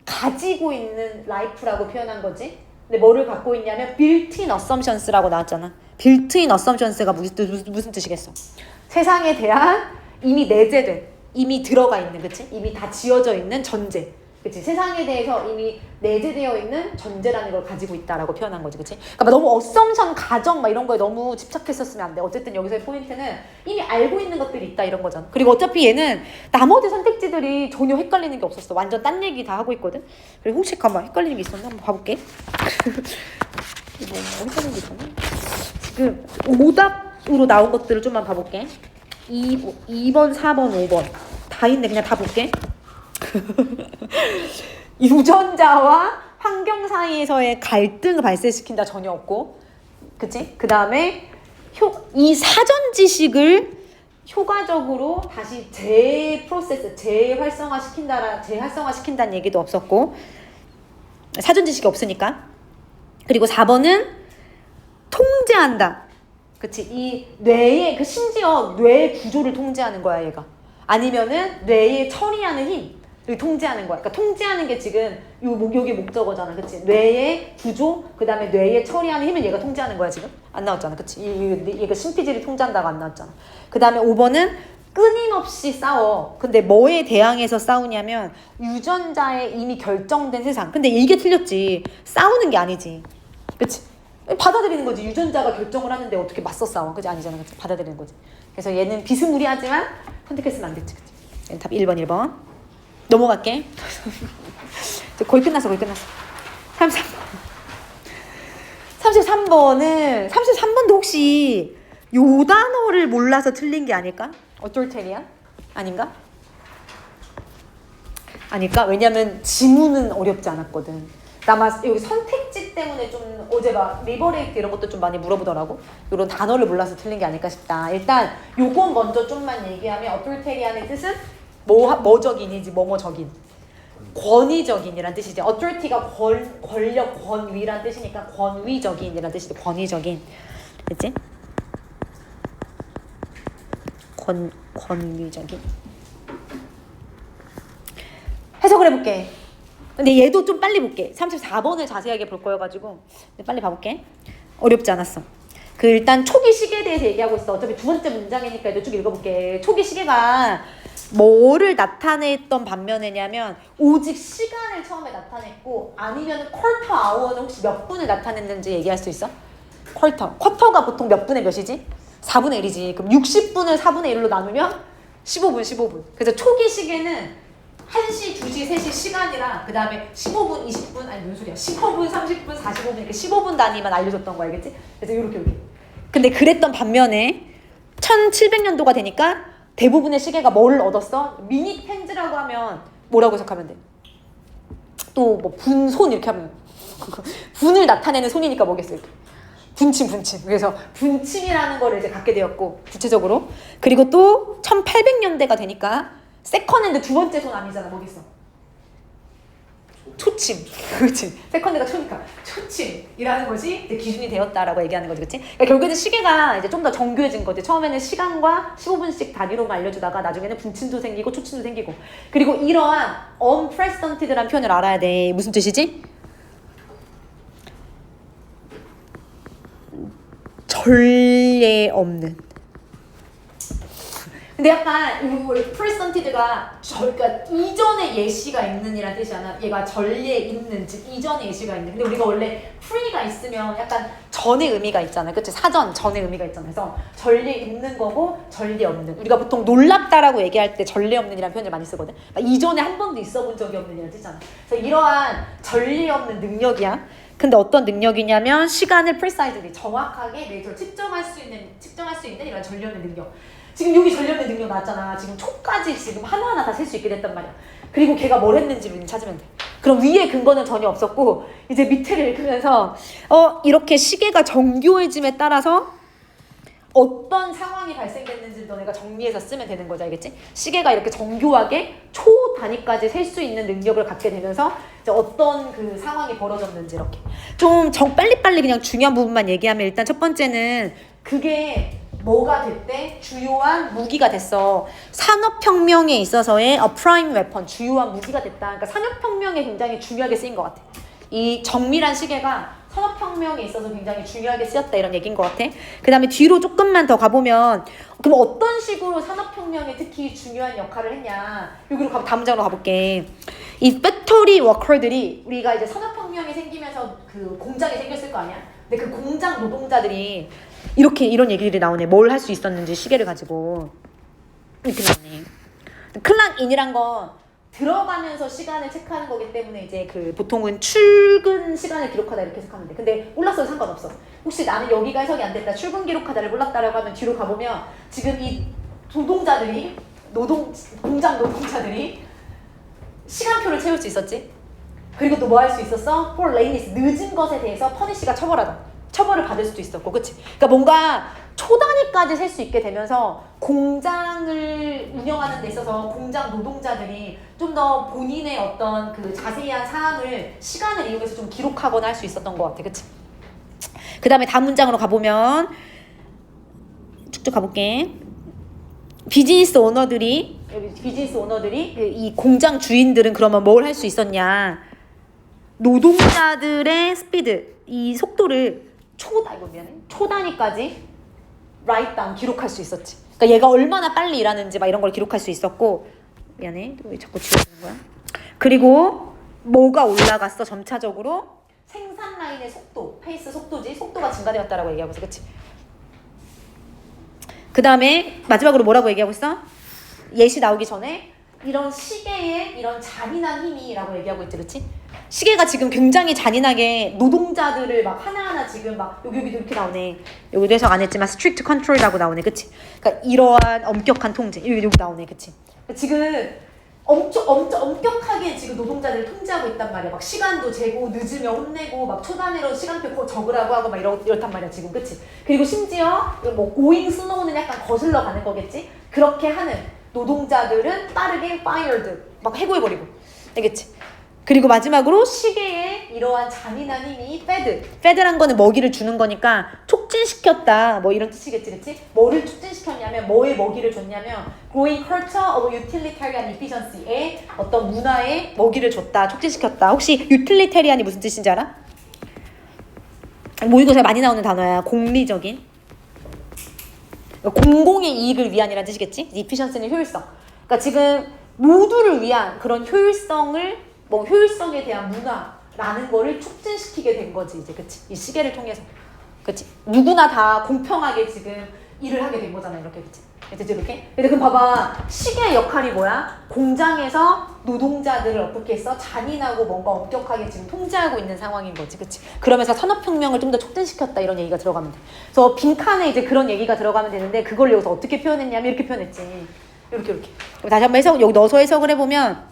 가지고 있는 라이프라고 표현한 거지. 근데 뭐를 갖고 있냐면 built-in assumptions라고 나왔잖아. built-in assumptions가 무슨 뜻이겠어? 세상에 대한 이미 내재된, 이미 들어가 있는, 그치? 이미 다 지어져 있는 전제. 그치? 세상에 대해서 이미 내재되어 있는 전제라는 걸 가지고 있다라고 표현한 거지. 그치? 그러니까 너무 어썸션, 가정 막 이런 거에 너무 집착했었으면 안 돼. 어쨌든 여기서의 포인트는 이미 알고 있는 것들이 있다 이런 거잖아. 그리고 어차피 얘는 나머지 선택지들이 전혀 헷갈리는 게 없었어. 완전 딴 얘기 다 하고 있거든. 그리고 혹시 가만 헷갈리는 게 있었나? 한번 봐볼게. 뭐 헷갈리는 게 있었나? 지금 오답으로 나온 것들을 좀만 봐볼게. 2번, 4번, 5번 다 있네. 그냥 다 볼게. 유전자와 환경 사이에서의 갈등을 발생시킨다 전혀 없고, 그치? 그 다음에 이 사전 지식을 효과적으로 다시 재활성화시킨다는 얘기도 없었고, 사전 지식이 없으니까. 그리고 4번은 통제한다. 그치? 이 뇌의 심지어 뇌 구조를 통제하는 거야 얘가. 아니면은 뇌에 처리하는 힘. 통제하는 거야. 그러니까 통제하는 게 지금 여기 목적어잖아. 그치? 뇌의 구조, 그 다음에 뇌에 처리하는 힘을 얘가 통제하는 거야, 지금? 안 나왔잖아. 그치? 얘가 심피질이 통제한다고 안 나왔잖아. 그 다음에 5번은 끊임없이 싸워. 근데 뭐에 대항해서 싸우냐면 유전자에 이미 결정된 세상. 근데 이게 틀렸지. 싸우는 게 아니지. 그치? 받아들이는 거지. 유전자가 결정을 하는데 어떻게 맞서 싸워. 그치? 아니잖아. 그치? 받아들이는 거지. 그래서 얘는 비스무리하지만 선택했으면 안 됐지. 그치? 얘는 답 1번. 넘어갈게. 거의 끝났어. 33번도 혹시 요 단어를 몰라서 틀린 게 아닐까? 어톨테리안? 아닌가? 아닐까? 왜냐면 지문은 어렵지 않았거든. 아마 여기 선택지 때문에 좀 어제 막 리버레이트 이런 것도 좀 많이 물어보더라고. 이런 단어를 몰라서 틀린 게 아닐까 싶다. 일단 요건 먼저 좀만 얘기하면 어톨테리안의 뜻은 뭐적인이지 뭐뭐적인. 권위적인이란 뜻이지. authority가 권력, 권위란 뜻이니까 권위적인이란 뜻이지. 권위적인. 그치? 권위적인. 해석을 해볼게. 근데 얘도 좀 빨리 볼게. 34번을 자세하게 볼 거여가지고 빨리 봐볼게. 어렵지 않았어. 그 일단 초기 시계에 대해서 얘기하고 있어. 어차피 두 번째 문장이니까 이거 쭉 읽어볼게. 초기 시계가 뭐를 나타냈던 반면에냐면 오직 시간을 처음에 나타냈고 아니면 쿼터 아워는 혹시 몇 분을 나타냈는지 얘기할 수 있어? 쿼터가 보통 몇 분의 몇이지? 4분의 1이지. 그럼 60분을 4분의 1로 나누면 15분. 그래서 초기 시계는 1시, 2시, 3시 시간이랑 그 다음에 15분, 20분, 아니 무슨 소리야 15분, 30분, 45분 이렇게 15분 단위만 알려줬던 거 알겠지? 그래서 이렇게 근데 그랬던 반면에 1700년도가 되니까 대부분의 시계가 뭘 얻었어? 미닛 핸즈라고 하면 뭐라고 해석하면 돼? 또 뭐 분손 이렇게 하면 분을 나타내는 손이니까 뭐겠어 이렇게 분침. 그래서 분침이라는 거를 이제 갖게 되었고 구체적으로. 그리고 또 1800년대가 되니까 세컨핸드 두 번째 손 아니잖아. 뭐겠어? 초침. 그렇지. 세컨드가 초니까 초침이라는 것이 이제 기준이 되었다라고 얘기하는 거지. 그렇지? 그러니까 결국에는 시계가 이제 좀 더 정교해진 거지. 처음에는 시간과 15분씩 단위로만 알려주다가 나중에는 분침도 생기고 초침도 생기고. 그리고 이러한 unprecedented라는 표현을 알아야 돼. 무슨 뜻이지? 전례 없는. 근데 약간 이 precedented가 그러니까 이전에 예시가 있는이란 뜻이잖아. 얘가 전례 있는, 즉 이전에 예시가 있는. 근데 우리가 원래 pre가 있으면 약간 전의 의미가 있잖아. 그치? 사전, 전의 의미가 있잖아. 그래서 전례 있는 거고 전례 없는. 우리가 보통 놀랍다라고 얘기할 때 전례 없는이라는 표현을 많이 쓰거든. 그러니까 이전에 한 번도 있어 본 적이 없는이라는 뜻이잖아. 그래서 이러한 전례 없는 능력이야. 근데 어떤 능력이냐면 시간을 precisely 정확하게 매절 측정할 수 있는 이런 전례 없는 능력. 지금 여기 전례 없는 능력 나왔잖아. 지금 초까지 지금 하나하나 다 셀 수 있게 됐단 말이야. 그리고 걔가 뭘 했는지를 찾으면 돼. 그럼 위에 근거는 전혀 없었고 이제 밑에를 읽으면서 이렇게 시계가 정교해짐에 따라서 어떤 상황이 발생됐는지 너네가 정리해서 쓰면 되는 거지. 알겠지? 시계가 이렇게 정교하게 초 단위까지 셀 수 있는 능력을 갖게 되면서 이제 어떤 그 상황이 벌어졌는지 이렇게 좀 빨리빨리 그냥 중요한 부분만 얘기하면 일단 첫 번째는 그게 뭐가 됐대? 주요한 무기가 됐어. 산업혁명에 있어서의 prime weapon, 주요한 무기가 됐다. 그러니까 산업혁명에 굉장히 중요하게 쓰인 것 같아. 이 정밀한 시계가 산업혁명에 있어서 굉장히 중요하게 쓰였다 이런 얘기인 것 같아. 그 다음에 뒤로 조금만 더 가보면 그럼 어떤 식으로 산업혁명에 특히 중요한 역할을 했냐. 여기로 다음 문장으로 가볼게. 이 팩토리 워커들이 우리가 이제 산업혁명이 생기면서 그 공장이 생겼을 거 아니야. 근데 그 공장 노동자들이 이런 얘기들이 나오네. 뭘 할 수 있었는지 시계를 가지고 이렇게 나오네. 클락인이란 건 들어가면서 시간을 체크하는 거기 때문에 이제 그 보통은 출근 시간을 기록하다 이렇게 해석하면 돼. 근데 몰랐어도 상관없어. 혹시 나는 여기가 해석이 안 됐다, 출근 기록하다를 몰랐다라고 하면 뒤로 가보면 지금 이 노동자들이 공장 노동자들이 시간표를 채울 수 있었지. 그리고 또 뭐 할 수 있었어? for lateness, 늦은 것에 대해서 퍼니시가 처벌을 받을 수도 있었고, 그치? 그러니까 뭔가 초단위까지 셀 수 있게 되면서 공장을 운영하는 데 있어서 공장 노동자들이 좀 더 본인의 어떤 그 자세한 사항을 시간을 이용해서 좀 기록하거나 할 수 있었던 것 같아, 그치? 그 다음에 다음 문장으로 가보면 쭉쭉 가볼게. 비즈니스 오너들이 이 공장 주인들은 그러면 뭘 할 수 있었냐? 노동자들의 스피드, 이 속도를 초단위까지 write down, 기록할 수 있었지. 그러니까 얘가 얼마나 빨리 일하는지 막 이런 걸 기록할 수 있었고, 미안해, 왜 자꾸 지워지는 거야? 그리고 뭐가 올라갔어? 점차적으로 생산 라인의 속도, 페이스 속도지, 속도가 증가되었다라고 얘기하고 있어, 그렇지? 그 다음에 마지막으로 뭐라고 얘기하고 있어? 예시 나오기 전에 이런 시계의 이런 잔인한 힘이라고 얘기하고 있지, 그렇지? 시계가 지금 굉장히 잔인하게 노동자들을 막 하나하나 지금 막 여기도 이렇게 나오네. 여기도 해석 안 했지만 strict control이라고 나오네, 그치? 그러니까 이러한 엄격한 통제, 여기 나오네, 그치? 그러니까 지금 엄청 엄격하게 지금 노동자들을 통제하고 있단 말이야. 막 시간도 재고 늦으면 혼내고 막 초단위로 시간표 적으라고 하고 막 이렇단 말이야 지금, 그치? 그리고 심지어 뭐 going slow는 약간 거슬러 가는 거겠지? 그렇게 하는 노동자들은 빠르게 fired, 막 해고해버리고. 알겠지? 그리고 마지막으로 시계의 이러한 잔인한 힘이 fed란 거는 먹이를 주는 거니까 촉진시켰다 뭐 이런 뜻이겠지, 그치? 뭐를 촉진시켰냐면 뭐에 먹이를 줬냐면 growing culture of utilitarian efficiency에 어떤 문화에 먹이를 줬다, 촉진시켰다. 혹시 utilitarian이 무슨 뜻인지 알아? 모의고사에 많이 나오는 단어야. 공리적인, 공공의 이익을 위한이라는 뜻이겠지? efficiency는 효율성. 그러니까 지금 모두를 위한 그런 효율성을 뭐 효율성에 대한 문화라는 거를 촉진시키게 된 거지 이제, 그치? 이 시계를 통해서, 그치? 누구나 다 공평하게 지금 일을 하게 된 거잖아, 이렇게, 그치? 그치, 이렇게? 근데 그럼 봐봐, 시계의 역할이 뭐야? 공장에서 노동자들을 어떻게 했어? 잔인하고 뭔가 엄격하게 지금 통제하고 있는 상황인 거지, 그치? 그러면서 산업혁명을 좀 더 촉진시켰다 이런 얘기가 들어가면 돼. 그래서 빈칸에 이제 그런 얘기가 들어가면 되는데 그걸 여기서 어떻게 표현했냐면 이렇게 표현했지. 이렇게. 그럼 다시 한번 여기 넣어서 해석을 해보면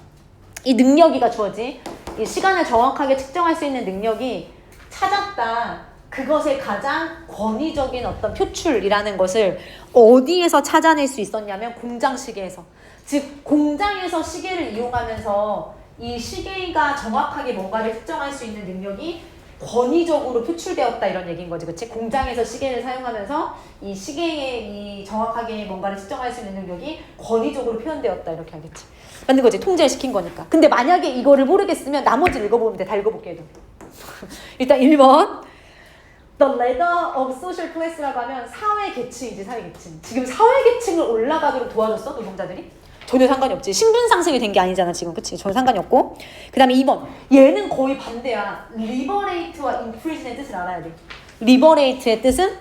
이 능력이가 주어지. 이 시간을 정확하게 측정할 수 있는 능력이 찾았다. 그것의 가장 권위적인 어떤 표출이라는 것을 어디에서 찾아낼 수 있었냐면 공장 시계에서. 즉 공장에서 시계를 이용하면서 이 시계가 정확하게 뭔가를 측정할 수 있는 능력이 권위적으로 표출되었다 이런 얘기인 거지, 그치? 공장에서 시계를 사용하면서 이 시계에 이 정확하게 뭔가를 측정할 수 있는 능력이 권위적으로 표현되었다 이렇게 하겠지. 맞는 거지, 통제를 시킨 거니까. 근데 만약에 이거를 모르겠으면 나머지를 읽어보면 돼. 다 읽어볼게 해도. 일단 1번 The ladder of social class라고 하면 사회계층이지, 사회계층. 지금 사회계층을 올라가도록 도와줬어, 노동자들이? 전혀 상관이 없지. 신분 상승이 된 게 아니잖아 지금, 그치? 전혀 상관이 없고. 그 다음에 2번 얘는 거의 반대야. liberate와 impriso의 뜻을 알아야 돼. liberate의 뜻은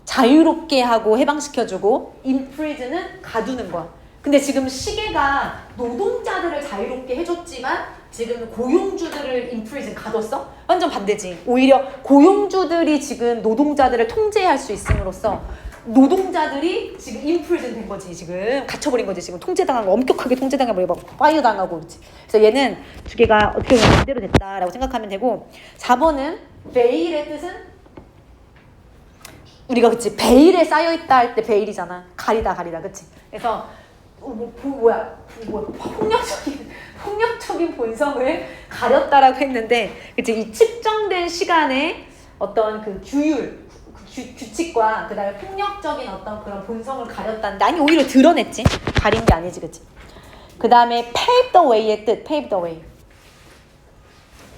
자유롭게 하고 해방시켜주고 imprison은 가두는 거야. 근데 지금 시계가 노동자들을 자유롭게 해줬지만 지금 고용주들을 imprison 가뒀어? 완전 반대지. 오히려 고용주들이 지금 노동자들을 통제할 수 있음으로써 노동자들이 지금 인프리즌 된 거지, 지금 갇혀버린 거지, 지금 통제당한 거, 엄격하게 통제당해 버리고 파이어 당하고, 그렇지. 그래서 얘는 두 개가 어떻게 보면 반대로 됐다라고 생각하면 되고, 4번은 베일의 뜻은 우리가, 그치, 베일에 쌓여 있다 할 때 베일이잖아, 가리다, 그치. 그래서 폭력적인 본성을 가렸다라고 했는데, 그치, 이 측정된 시간에 어떤 그 규칙과 그 다음에 폭력적인 어떤 그런 본성을 가렸다는데, 아니 오히려 드러냈지, 가린 게 아니지, 그치. 그 다음에 pave the way의 뜻, pave the way.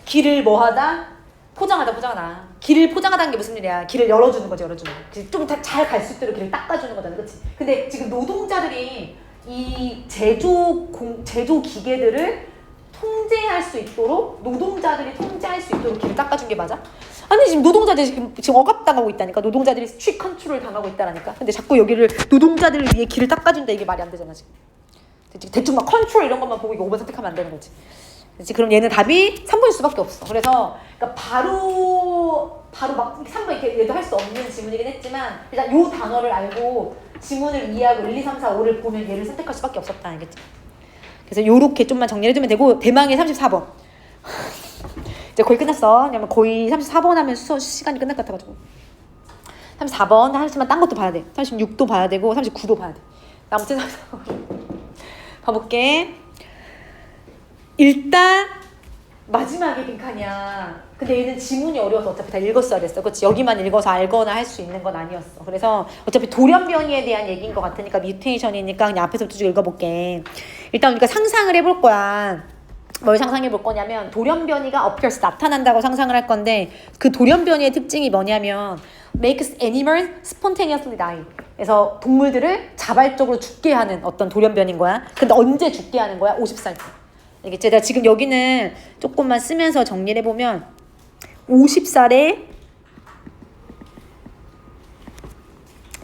길을 뭐하다? 포장하다. 길을 포장하다는 게 무슨 일이야? 길을 열어주는 거지, 열어주는 거. 좀 잘 갈 수 있도록 길을 닦아주는 거잖아, 그치. 근데 지금 노동자들이 이 제조 기계들을 통제할 수 있도록, 노동자들이 통제할 수 있도록 길을 닦아준 게 맞아? 아니 지금 노동자들이 지금 억압당하고 있다니까. 노동자들이 스트릿 컨트롤 당하고 있다라니까. 근데 자꾸 여기를 노동자들을 위해 길을 닦아준다, 이게 말이 안 되잖아 지금. 대충 막 컨트롤 이런 것만 보고 이거 5번 선택하면 안 되는 거지. 그치? 그럼 얘는 답이 3번일 수밖에 없어. 그래서 그러니까 바로 막 3번 이렇게 얘도 할 수 없는 지문이긴 했지만 일단 요 단어를 알고 지문을 이해하고 1, 2, 3, 4, 5를 보면 얘를 선택할 수밖에 없었다, 알겠지? 그래서 요렇게 좀만 정리해주면 되고, 대망의 34번. 이제 거의 끝났어. 왜냐면 거의 34번 하면 시간이 끝날 것 같아가지고. 34번 하지만 딴 것도 봐야 돼. 36도 봐야 되고 39도 봐야 돼. 아무튼 봐볼게. 일단 마지막에 빈칸이야. 근데 얘는 지문이 어려워서 어차피 다 읽었어야 됐어, 그렇지? 여기만 읽어서 알거나 할 수 있는 건 아니었어. 그래서 어차피 돌연변이에 대한 얘기인 것 같으니까, 뮤테이션이니까 그냥 앞에서부터 쭉 읽어볼게. 일단 우리가 상상을 해볼 거야. 뭘 상상해 볼 거냐면, 돌연변이가 appears, 나타난다고 상상을 할 건데, 그 돌연변이의 특징이 뭐냐면 makes animals spontaneously die. 그래서 동물들을 자발적으로 죽게 하는 어떤 돌연변인 거야. 근데 언제 죽게 하는 거야? 50살 때. 알겠지? 내가 지금 여기는 조금만 쓰면서 정리를 해보면 50살에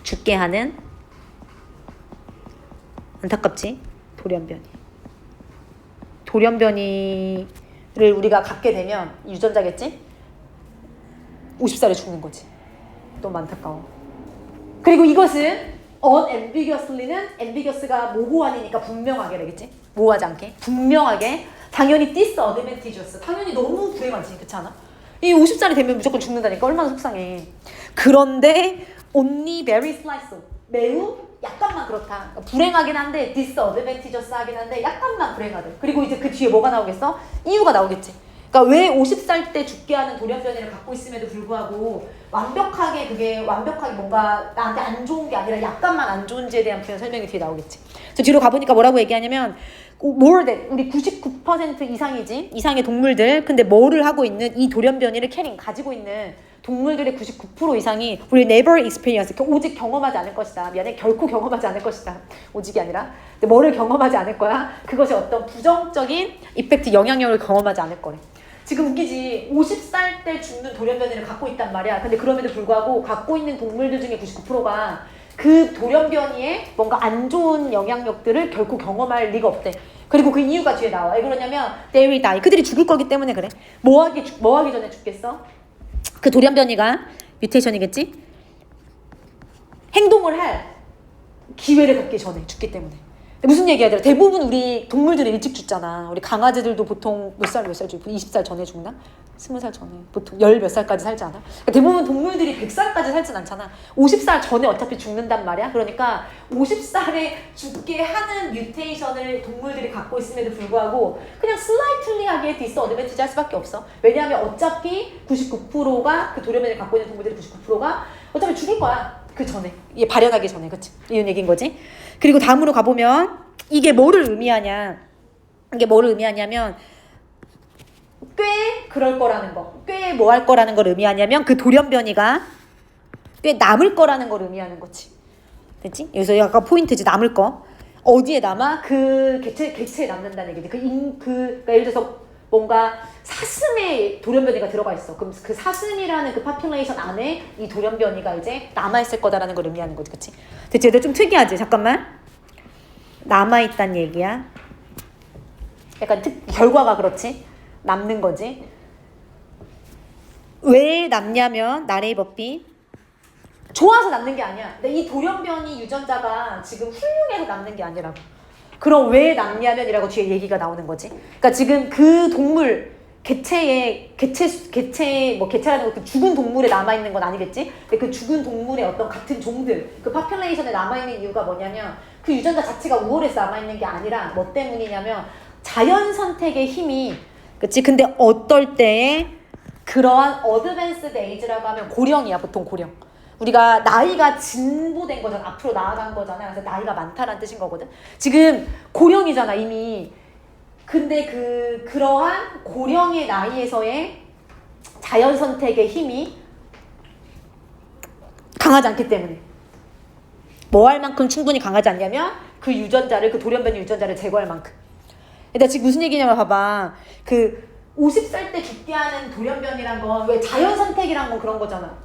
죽게 하는, 안타깝지? 돌연변이를 우리가 갖게 되면 유전자겠지? 50살에 죽는 거지. 너무 안타까워. 그리고 이것은 unambiguously는 ambiguous가 모호한이니까 분명하게 되겠지? 모호하지 않게 분명하게. 당연히 disadvantageous, 당연히 너무 불행하지, 그렇지 않아? 이 50살이 되면 무조건 죽는다니까. 얼마나 속상해. 그런데 only very slight, 매우 약간만 그렇다. 불행하긴 한데 disadvantageous 하긴 한데 약간만 불행하대. 그리고 이제 그 뒤에 뭐가 나오겠어? 이유가 나오겠지. 그러니까 왜 50살 때 죽게 하는 돌연변이를 갖고 있음에도 불구하고 완벽하게 뭔가 나한테 안 좋은 게 아니라 약간만 안 좋은지에 대한 표현 설명이 뒤에 나오겠지. 그래서 뒤로 가보니까 뭐라고 얘기하냐면 more than 우리 99% 이상의 동물들 근데 뭐를 하고 있는 이 돌연변이를 가지고 있는 동물들의 99% 이상이 우리 never experience 오직 경험하지 않을 것이다. 미안해 결코 경험하지 않을 것이다. 오직이 아니라 근데 뭐를 경험하지 않을 거야? 그것이 어떤 부정적인 이펙트 영향력을 경험하지 않을 거래. 지금 웃기지. 50살 때 죽는 돌연변이를 갖고 있단 말이야. 근데 그럼에도 불구하고 갖고 있는 동물들 중에 99%가 그 돌연변이의 뭔가 안 좋은 영향력들을 결코 경험할 리가 없대. 그리고 그 이유가 뒤에 나와. 왜 그러냐면 they will die. 그들이 죽을 거기 때문에 그래. 뭐 하기 전에 죽겠어? 그 돌연변이가 뮤테이션이겠지? 행동을 할 기회를 갖기 전에 죽기 때문에. 무슨 얘기야? 대부분 우리 동물들이 일찍 죽잖아. 우리 강아지들도 보통 몇 살 죽고 20살 전에 죽나? 20살 전에 보통 10 몇 살까지 살지 않아? 그러니까 대부분 동물들이 100살까지 살진 않잖아. 50살 전에 어차피 죽는단 말이야. 그러니까 50살에 죽게 하는 뮤테이션을 동물들이 갖고 있음에도 불구하고 그냥 슬라이틀리하게 디스어드밴티지 할 수밖에 없어. 왜냐하면 어차피 99%가 그 돌연변이를 갖고 있는 동물들의 99%가 어차피 죽을 거야. 그 전에. 얘 발현하기 전에. 그치? 이런 얘기인 거지. 그리고 다음으로 가보면 이게 뭐를 의미하냐면 꽤 그럴 거라는 거. 꽤 뭐 할 거라는 걸 의미하냐면 그 돌연변이가 꽤 남을 거라는 걸 의미하는 거지. 됐지? 여기서 약간 포인트지. 남을 거. 어디에 남아? 그 개체에 남는다는 얘기지. 그러니까 예를 들어서 뭔가 사슴에 돌연변이가 들어가 있어. 그럼 그 사슴이라는 그 파퓰레이션 안에 이 돌연변이가 이제 남아있을 거다라는 걸 의미하는 거지. 그치? 대체 얘들 좀 특이하지? 잠깐만. 남아있단 얘기야. 약간 결과가 그렇지? 남는 거지. 왜 남냐면 나레이 버피 좋아서 남는 게 아니야. 근데 이 돌연변이 유전자가 지금 훌륭해서 남는 게 아니라고. 그럼 왜 남냐면이라고 뒤에 얘기가 나오는 거지. 그러니까 지금 그 동물 개체라는 것도 죽은 동물에 남아있는 건 아니겠지? 근데 그 죽은 동물의 어떤 같은 종들, 그 파퓰레이션에 남아있는 이유가 뭐냐면 그 유전자 자체가 우월해서 남아있는 게 아니라 뭐 때문이냐면 자연 선택의 힘이 그치? 근데 어떨 때에 그러한 어드밴스드 에이지라고 하면 고령이야. 보통 고령. 우리가 나이가 진보된 거잖아. 앞으로 나아간 거잖아. 그래서 나이가 많다라는 뜻인 거거든. 지금 고령이잖아 이미. 근데 그러한 고령의 나이에서의 자연 선택의 힘이 강하지 않기 때문에 뭐 할 만큼 충분히 강하지 않냐면 그 돌연변이 유전자를 제거할 만큼. 일단 지금 무슨 얘기냐면 봐봐. 50살 때 죽게 하는 돌연변이란 건 왜 자연 선택이란 건 그런 거잖아.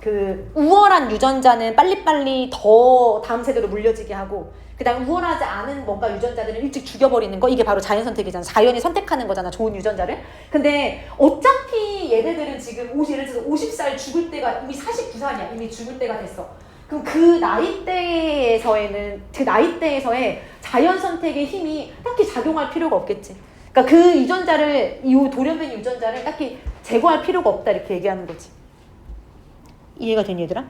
우월한 유전자는 빨리빨리 더 다음 세대로 물려지게 하고 그다음에 우월하지 않은 뭔가 유전자들은 일찍 죽여버리는 거 이게 바로 자연 선택이잖아. 자연이 선택하는 거잖아. 좋은 유전자를. 근데 어차피 얘네들은 지금 예를 들어서 50살 죽을 때가 이미 49살이야. 이미 죽을 때가 됐어. 그럼 그 나이대에서의 자연 선택의 힘이 딱히 작용할 필요가 없겠지. 그러니까 이 돌연변이 유전자를 딱히 제거할 필요가 없다 이렇게 얘기하는 거지. 이해가 되니 얘들아?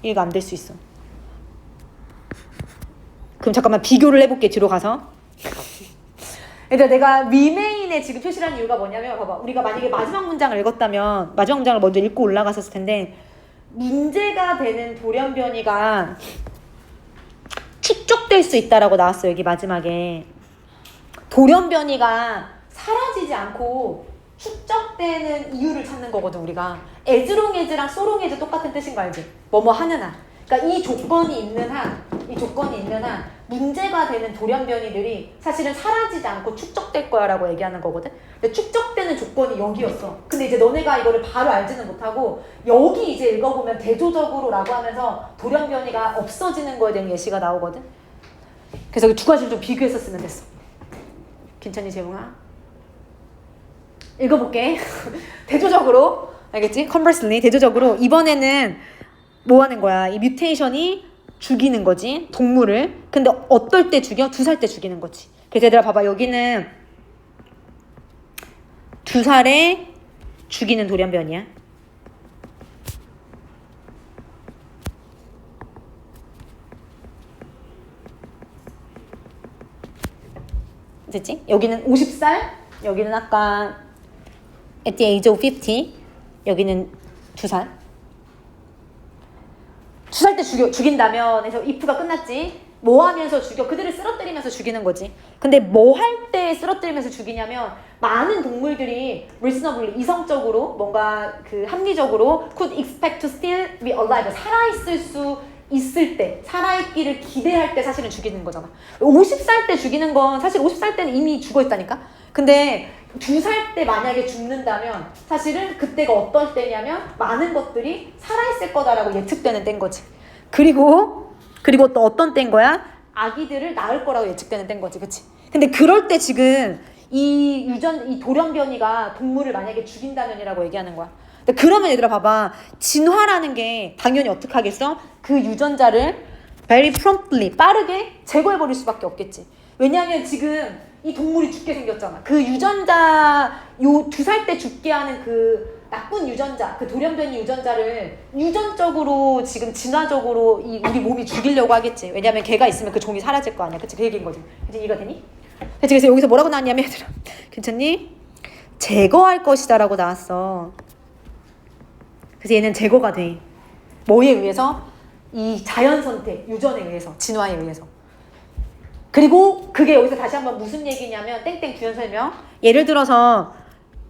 이해가 안 될 수 있어. 그럼 잠깐만 비교를 해볼게. 뒤로 가서. 그러니까 내가 리메인에 지금 표시를 한 이유가 뭐냐면 봐봐. 우리가 만약에 마지막 문장을 읽었다면 마지막 문장을 먼저 읽고 올라갔었을 텐데 문제가 되는 돌연변이가 축적될 수 있다라고 나왔어요. 여기 마지막에. 돌연변이가 사라지지 않고 축적되는 이유를 찾는 거거든 우리가. 에즈롱에즈랑 소롱에즈 똑같은 뜻인 거 알지? 뭐뭐 하는 한. 그러니까 이 조건이 있는 한 문제가 되는 돌연변이들이 사실은 사라지지 않고 축적될 거야 라고 얘기하는 거거든. 근데 축적되는 조건이 여기였어. 근데 이제 너네가 이거를 바로 알지는 못하고 여기 이제 읽어보면 대조적으로 라고 하면서 돌연변이가 없어지는 거에 대한 예시가 나오거든. 그래서 두 가지를 좀 비교했었으면 됐어. 괜찮니 재웅아? 읽어볼게. 대조적으로 알겠지? conversely 대조적으로 이번에는 뭐 하는 거야? 이 뮤테이션이 죽이는 거지 동물을. 근데 어떨 때 죽여? 2살 때 죽이는 거지. 그래서 얘들아 봐봐. 여기는 2살에 죽이는 돌연변이야. 됐지? 여기는 50살, 여기는 아까 at the age of 50, 여기는 2살. 2살 때 죽인다면 해서 if가 끝났지. 뭐 하면서 죽여? 그들을 쓰러뜨리면서 죽이는 거지. 근데 뭐 할 때 쓰러뜨리면서 죽이냐면 많은 동물들이 reasonably 이성적으로 뭔가 그 합리적으로 could expect to still be alive 살아있을 수 있을 때 살아있기를 기대할 때 사실은 죽이는 거잖아. 50살 때 죽이는 건 사실 50살 때는 이미 죽어 있다니까. 근데 2살 때 만약에 죽는다면 사실은 그때가 어떤 때냐면 많은 것들이 살아있을 거다라고 예측되는 때인 거지. 그리고 또 어떤 때인 거야? 아기들을 낳을 거라고 예측되는 때인 거지. 그치? 근데 그럴 때 지금 이 돌연변이가 동물을 만약에 죽인다면이라고 얘기하는 거야. 근데 그러면 얘들아 봐봐. 진화라는 게 당연히 어떻게 하겠어? 그 유전자를 very promptly 빠르게 제거해버릴 수밖에 없겠지. 왜냐하면 지금 이 동물이 죽게 생겼잖아. 그 유전자 요 2살 때 죽게 하는 그 나쁜 유전자, 그 돌연변이 유전자를 유전적으로 지금 진화적으로 우리 몸이 죽이려고 하겠지. 왜냐면 걔가 있으면 그 종이 사라질 거 아니야. 그치? 그 얘기인 거지. 이제 이해가 되니? 그래서 여기서 뭐라고 나왔냐면 얘들아 괜찮니? 제거할 것이다 라고 나왔어. 그래서 얘는 제거가 돼. 뭐에 의해서? 이 자연선택, 유전에 의해서, 진화에 의해서. 그리고 그게 여기서 다시 한번 무슨 얘기냐면 땡땡 부연 설명. 예를 들어서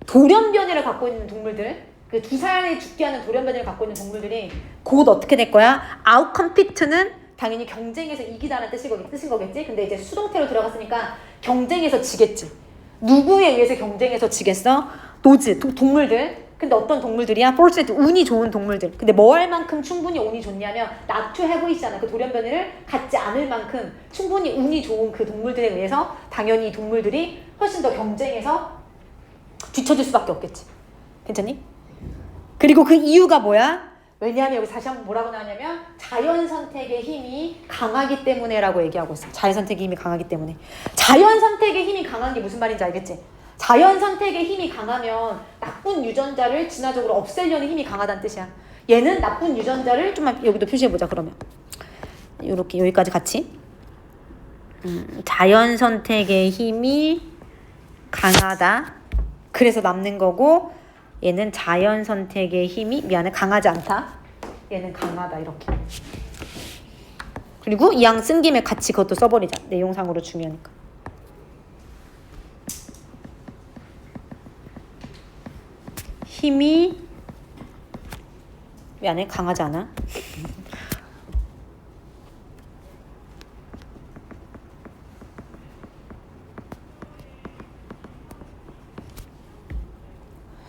돌연변이를 갖고 있는 동물들, 그 2살에 죽게 하는 돌연변이를 갖고 있는 동물들이 곧 어떻게 될 거야? outcompet는 당연히 경쟁에서 이기다는 뜻인 거겠지? 근데 이제 수동태로 들어갔으니까 경쟁에서 지겠지. 누구에 의해서 경쟁에서 지겠어? 동물들. 근데 어떤 동물들이야? fortunate, 운이 좋은 동물들. 근데 뭐 할 만큼 충분히 운이 좋냐면 not to have it잖아. 그 돌연변이를 갖지 않을 만큼 충분히 운이 좋은 그 동물들에 의해서 당연히 이 동물들이 훨씬 더 경쟁에서 뒤처질 수밖에 없겠지. 괜찮니? 그리고 그 이유가 뭐야? 왜냐하면 여기 다시 한번 뭐라고 나왔냐면 자연선택의 힘이 강하기 때문에라고 얘기하고 있어. 자연선택의 힘이 강하기 때문에. 자연선택의 힘이 강한 게 무슨 말인지 알겠지? 자연선택의 힘이 강하면 나쁜 유전자를 진화적으로 없애려는 힘이 강하다는 뜻이야. 얘는 나쁜 유전자를 좀만 여기도 표시해보자. 그러면 이렇게 여기까지 같이 자연선택의 힘이 강하다. 그래서 남는 거고 얘는 자연선택의 힘이 강하지 않다. 얘는 강하다. 이렇게. 그리고 이 양 쓴 김에 같이 그것도 써버리자. 내용상으로 중요하니까. 힘이 강하지 않아?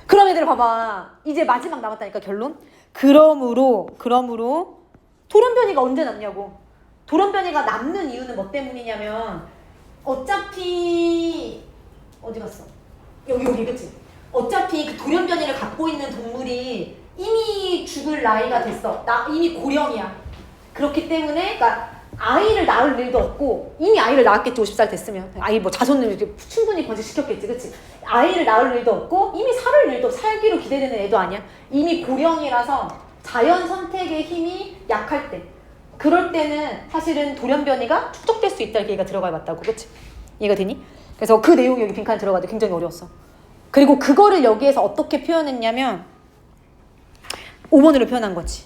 그럼 얘들아 봐봐. 이제 마지막 남았다니까 결론. 그러므로 돌연변이가 언제 남냐고. 돌연변이가 남는 이유는 뭐 때문이냐면 어차피 어디 갔어? 여기 그치? 어차피 그 돌연변이를 갖고 있는 동물이 이미 죽을 나이가 됐어. 이미 고령이야. 그렇기 때문에 그러니까 아이를 낳을 일도 없고 이미 아이를 낳았겠지. 50살 됐으면 아이 뭐 자손을 이렇게 충분히 번식시켰겠지. 그치? 아이를 낳을 일도 없고 이미 살기로 기대되는 애도 아니야. 이미 고령이라서 자연 선택의 힘이 약할 때 그럴 때는 사실은 돌연변이가 축적될 수 있다. 이렇게 얘가 들어가 봤다고. 그치? 이해가 되니? 그래서 그 내용이 여기 빈칸에 들어가도 굉장히 어려웠어. 그리고 그거를 여기에서 어떻게 표현했냐면 5번으로 표현한 거지.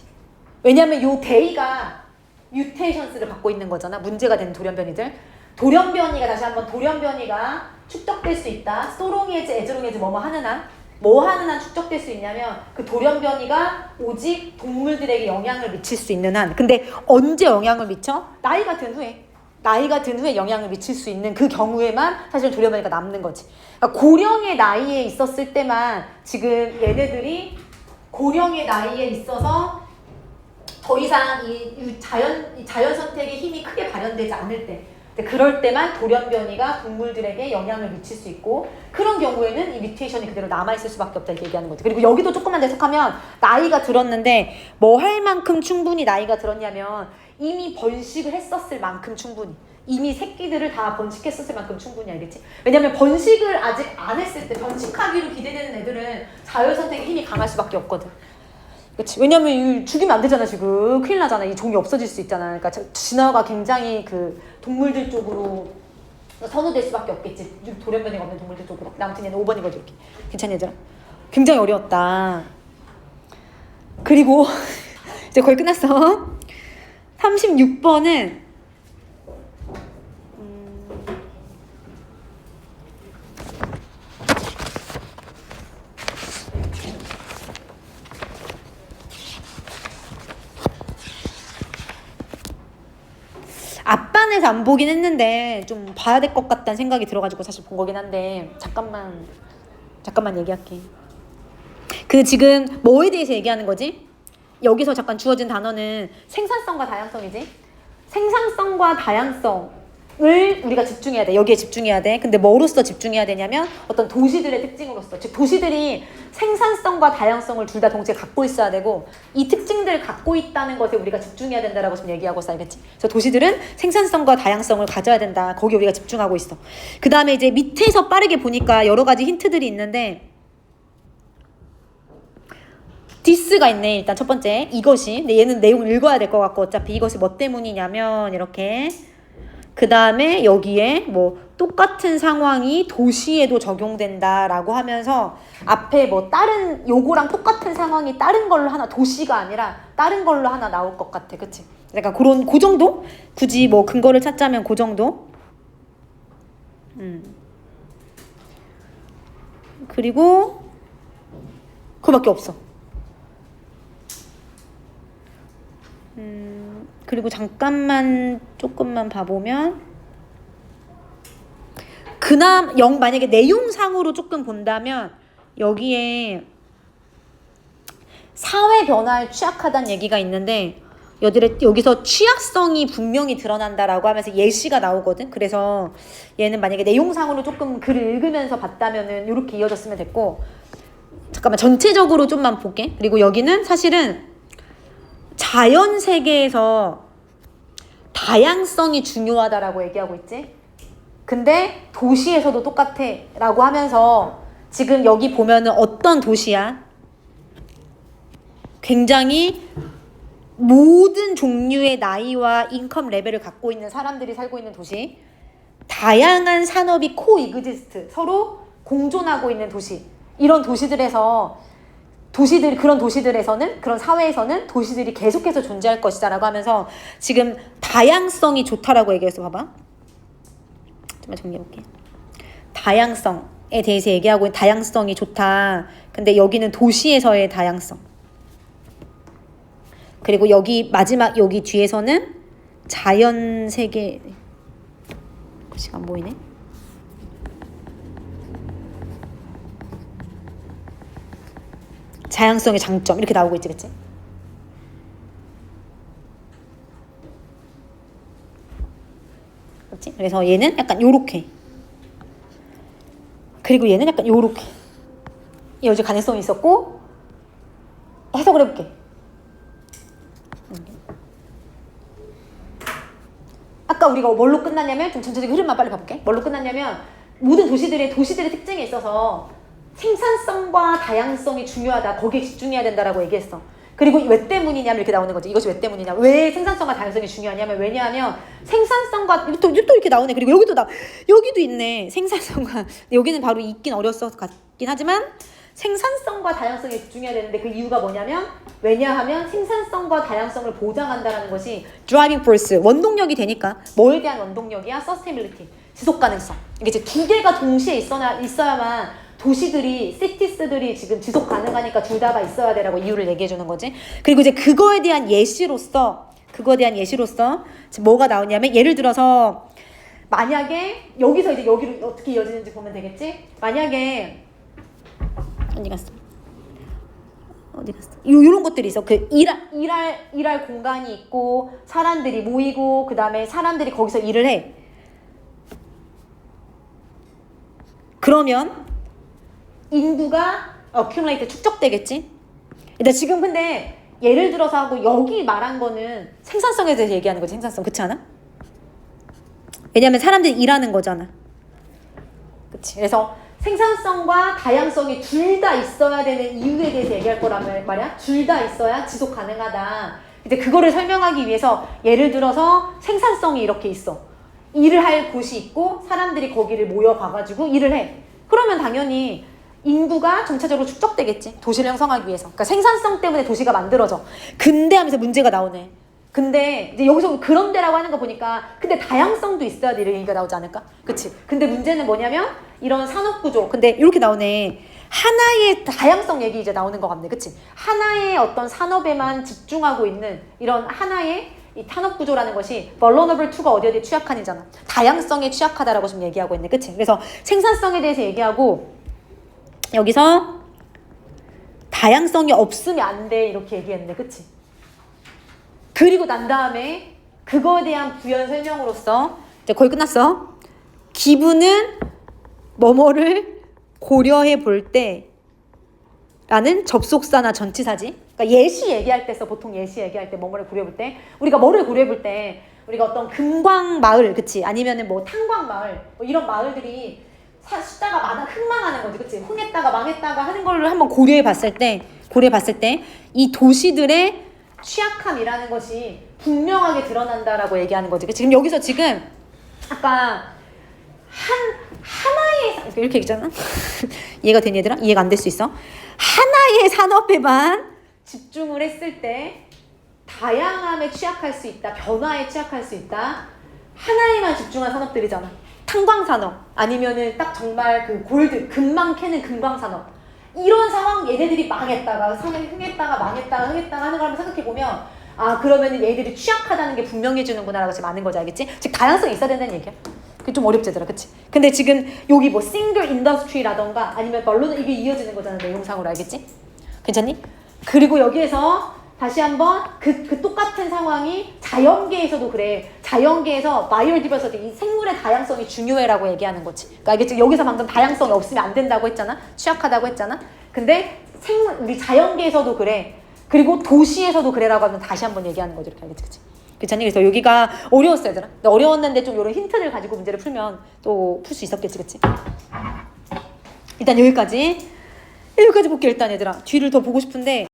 왜냐면 요 데이가 뮤테이션스를 갖고 있는 거잖아. 문제가 되는 돌연변이들. 돌연변이가 다시 한번 돌연변이가 축적될 수 있다. 소롱에즈, 에즈롱에즈 뭐뭐 하는 한 축적될 수 있냐면 그 돌연변이가 오직 동물들에게 영향을 미칠 수 있는 한. 근데 언제 영향을 미쳐? 나이가 든 후에 영향을 미칠 수 있는 그 경우에만 사실 돌연변이가 남는 거지. 그러니까 고령의 나이에 있었을 때만 지금 얘네들이 고령의 나이에 있어서 더 이상 이 자연 선택의 힘이 크게 발현되지 않을 때 그럴 때만 돌연변이가 동물들에게 영향을 미칠 수 있고 그런 경우에는 이 뮤테이션이 그대로 남아있을 수밖에 없다 이렇게 얘기하는 거지. 그리고 여기도 조금만 더 해석하면 나이가 들었는데 뭐 할 만큼 충분히 나이가 들었냐면 이미 번식을 했었을 만큼 충분히 이미 새끼들을 다 번식했었을 만큼 충분히 알겠지? 왜냐면 번식을 아직 안 했을 때 번식하기로 기대되는 애들은 자연선택의 힘이 강할 수밖에 없거든. 그치? 왜냐면 죽이면 안 되잖아. 지금 큰일 나잖아. 이 종이 없어질 수 있잖아. 그러니까 진화가 굉장히 그 동물들 쪽으로 선호될 수밖에 없겠지. 돌연변이가 없는 동물들 쪽으로. 아무튼 얘는 5번이거든 이렇게. 괜찮니 얘들아? 굉장히 어려웠다. 그리고 이제 거의 끝났어. 36번은 앞반에서 안 보긴 했는데 좀 봐야 될 것 같다는 생각이 들어가지고 사실 본 거긴 한데 잠깐만 얘기할게. 그 지금 뭐에 대해서 얘기하는 거지? 여기서 잠깐 주어진 단어는 생산성과 다양성이지. 생산성과 다양성을 우리가 집중해야 돼. 여기에 집중해야 돼. 근데 뭐로서 집중해야 되냐면 어떤 도시들의 특징으로서. 즉 도시들이 생산성과 다양성을 둘 다 동시에 갖고 있어야 되고 이 특징들을 갖고 있다는 것에 우리가 집중해야 된다라고 지금 얘기하고 있어. 알겠지? 그래서 도시들은 생산성과 다양성을 가져야 된다. 거기 우리가 집중하고 있어. 그 다음에 이제 밑에서 빠르게 보니까 여러 가지 힌트들이 있는데 디스가 있네. 일단 첫 번째 이것이. 근데 얘는 내용 읽어야 될 것 같고 어차피 이것이 뭐 때문이냐면 이렇게 그 다음에 여기에 뭐 똑같은 상황이 도시에도 적용된다라고 하면서 앞에 뭐 다른 요거랑 똑같은 상황이 다른 걸로 하나 도시가 아니라 다른 걸로 하나 나올 것 같아. 그치? 약간 그런 그 정도? 굳이 뭐 근거를 찾자면 그 정도? 그리고 그밖에 없어. 그리고 잠깐만 조금만 봐보면 만약에 내용상으로 조금 본다면 여기에 사회 변화에 취약하다는 얘기가 있는데 여기서 취약성이 분명히 드러난다라고 하면서 예시가 나오거든. 그래서 얘는 만약에 내용상으로 조금 글을 읽으면서 봤다면은 이렇게 이어졌으면 됐고 잠깐만 전체적으로 좀만 볼게. 그리고 여기는 사실은 자연 세계에서 다양성이 중요하다라고 얘기하고 있지. 근데 도시에서도 똑같아 라고 하면서 지금 여기 보면은 어떤 도시야? 굉장히 모든 종류의 나이와 인컴 레벨을 갖고 있는 사람들이 살고 있는 도시. 다양한 산업이 코이그지스트 서로 공존하고 있는 도시. 이런 그런 도시들에서는 그런 사회에서는 도시들이 계속해서 존재할 것이다 라고 하면서 지금 다양성이 좋다라고 얘기해서 봐봐. 좀만 정리해볼게. 다양성에 대해서 얘기하고 있는 다양성이 좋다. 근데 여기는 도시에서의 다양성. 그리고 여기 마지막 여기 뒤에서는 자연 세계 지금 안 보이네. 다양성의 장점 이렇게 나오고 있지, 그치? 그렇지? 그래서 얘는 약간 요렇게. 그리고 얘는 약간 요렇게. 여지 가능성이 있었고 해석을 해볼게. 아까 우리가 뭘로 끝났냐면 좀 전체적인 흐름만 빨리 봐볼게. 뭘로 끝났냐면 모든 도시들의 특징에 있어서 생산성과 다양성이 중요하다. 거기에 집중해야 된다라고 얘기했어. 그리고 왜 때문이냐면 이렇게 나오는 거지. 이것이 왜 때문이냐. 왜 생산성과 다양성이 중요하냐면 왜냐하면 생산성과 또 이렇게 나오네. 그리고 여기도 있네. 생산성과 여기는 바로 있긴 어려서 같긴 하지만 생산성과 다양성에 집중해야 되는데 그 이유가 뭐냐면 왜냐하면 생산성과 다양성을 보장한다라는 것이 driving force 원동력이 되니까. 뭐에 대한 원동력이야? sustainability 지속 가능성. 이게 이제 두 개가 동시에 있어야만 도시들이 시티스들이 지금 지속 가능하니까 둘 다가 있어야 되라고 이유를 얘기해 주는 거지. 그리고 이제 그거에 대한 예시로서 지금 뭐가 나오냐면 예를 들어서 만약에 여기서 이제 여기로 어떻게 이어지는지 보면 되겠지. 만약에 어디 갔어? 요런 것들이 있어. 그 일할 공간이 있고 사람들이 모이고 그 다음에 사람들이 거기서 일을 해. 그러면 인구가 accumulate 축적되겠지. 근데 지금 근데 예를 들어서 하고 여기 말한 거는 생산성에 대해서 얘기하는 거지. 생산성 그렇지 않아? 왜냐면 사람들이 일하는 거잖아. 그치? 그래서 생산성과 다양성이 둘 다 있어야 되는 이유에 대해서 얘기할 거란 말이야. 둘 다 있어야 지속 가능하다. 이제 그거를 설명하기 위해서 예를 들어서 생산성이 이렇게 있어. 일을 할 곳이 있고 사람들이 거기를 모여가가지고 일을 해. 그러면 당연히 인구가 점차적으로 축적되겠지. 도시를 형성하기 위해서. 그러니까 생산성 때문에 도시가 만들어져. 근데 하면서 문제가 나오네. 근데 이제 여기서 그런데라고 하는 거 보니까 근데 다양성도 있어야 돼 이런 얘기가 나오지 않을까? 그치? 근데 문제는 뭐냐면 이런 산업구조. 근데 이렇게 나오네. 하나의 다양성 얘기 이제 나오는 것 같네. 그치? 하나의 어떤 산업에만 집중하고 있는 이런 하나의 이 탄업구조라는 것이 vulnerable to가 어디에 취약한이잖아. 다양성에 취약하다라고 지금 얘기하고 있네. 그치? 그래서 생산성에 대해서 얘기하고 여기서 다양성이 없으면 안 돼 이렇게 얘기했네. 그치? 그리고 난 다음에 그거에 대한 부연 설명으로서 이제 거의 끝났어. 기부는 뭐뭐를 고려해 볼 때 라는 접속사나 전치사지. 그러니까 예시 얘기할 때 써. 보통 예시 얘기할 때 뭐뭐를 고려해 볼 때 우리가 뭐를 고려해 볼 때 우리가 어떤 금광 마을, 그치? 아니면은 뭐 탄광 마을, 뭐 이런 마을들이 숫자가 많아 흥망하는 거지, 그치? 흥했다가 망했다가 하는 걸 한번 고려해 봤을 때 이 도시들의 취약함이라는 것이 분명하게 드러난다라고 얘기하는 거지. 지금 여기서 지금 아까 하나의 이렇게 얘기잖아. 이해가 되니 얘들아? 이해가 안 될 수 있어. 하나의 산업에만 집중을 했을 때 다양함에 취약할 수 있다. 변화에 취약할 수 있다. 하나에만 집중한 산업들이잖아. 탄광산업 아니면은 딱 정말 그 골드 금방 캐는 금광산업. 이런 상황 얘네들이 망했다가 흥했다가 망했다가 흥했다가 하는 걸 한번 생각해보면 아 그러면 얘들이 취약하다는 게 분명해지는구나 라고 지금 아는 거지. 알겠지? 즉 다양성이 있어야 된다는 얘기야. 그게 좀 어렵지 얘들아. 그치? 근데 지금 여기 뭐 싱글 인더스트리라던가 아니면 말로는 이게 이어지는 거잖아. 내용상으로. 알겠지? 괜찮니? 그리고 여기에서 다시 한번 그 똑같은 상황이 자연계에서도 그래. 자연계에서 바이오디버시티, 이 생물의 다양성이 중요해라고 얘기하는 거지. 그러니까 알겠지? 여기서 방금 다양성이 없으면 안 된다고 했잖아. 취약하다고 했잖아. 근데 우리 자연계에서도 그래. 그리고 도시에서도 그래라고 하면 다시 한번 얘기하는 거지. 이렇게. 알겠지? 그치? 괜찮니? 그래서 여기가 어려웠어 얘들아. 근데 어려웠는데 좀 이런 힌트를 가지고 문제를 풀면 또 풀 수 있었겠지. 그치? 일단 여기까지 볼게. 일단 얘들아 뒤를 더 보고 싶은데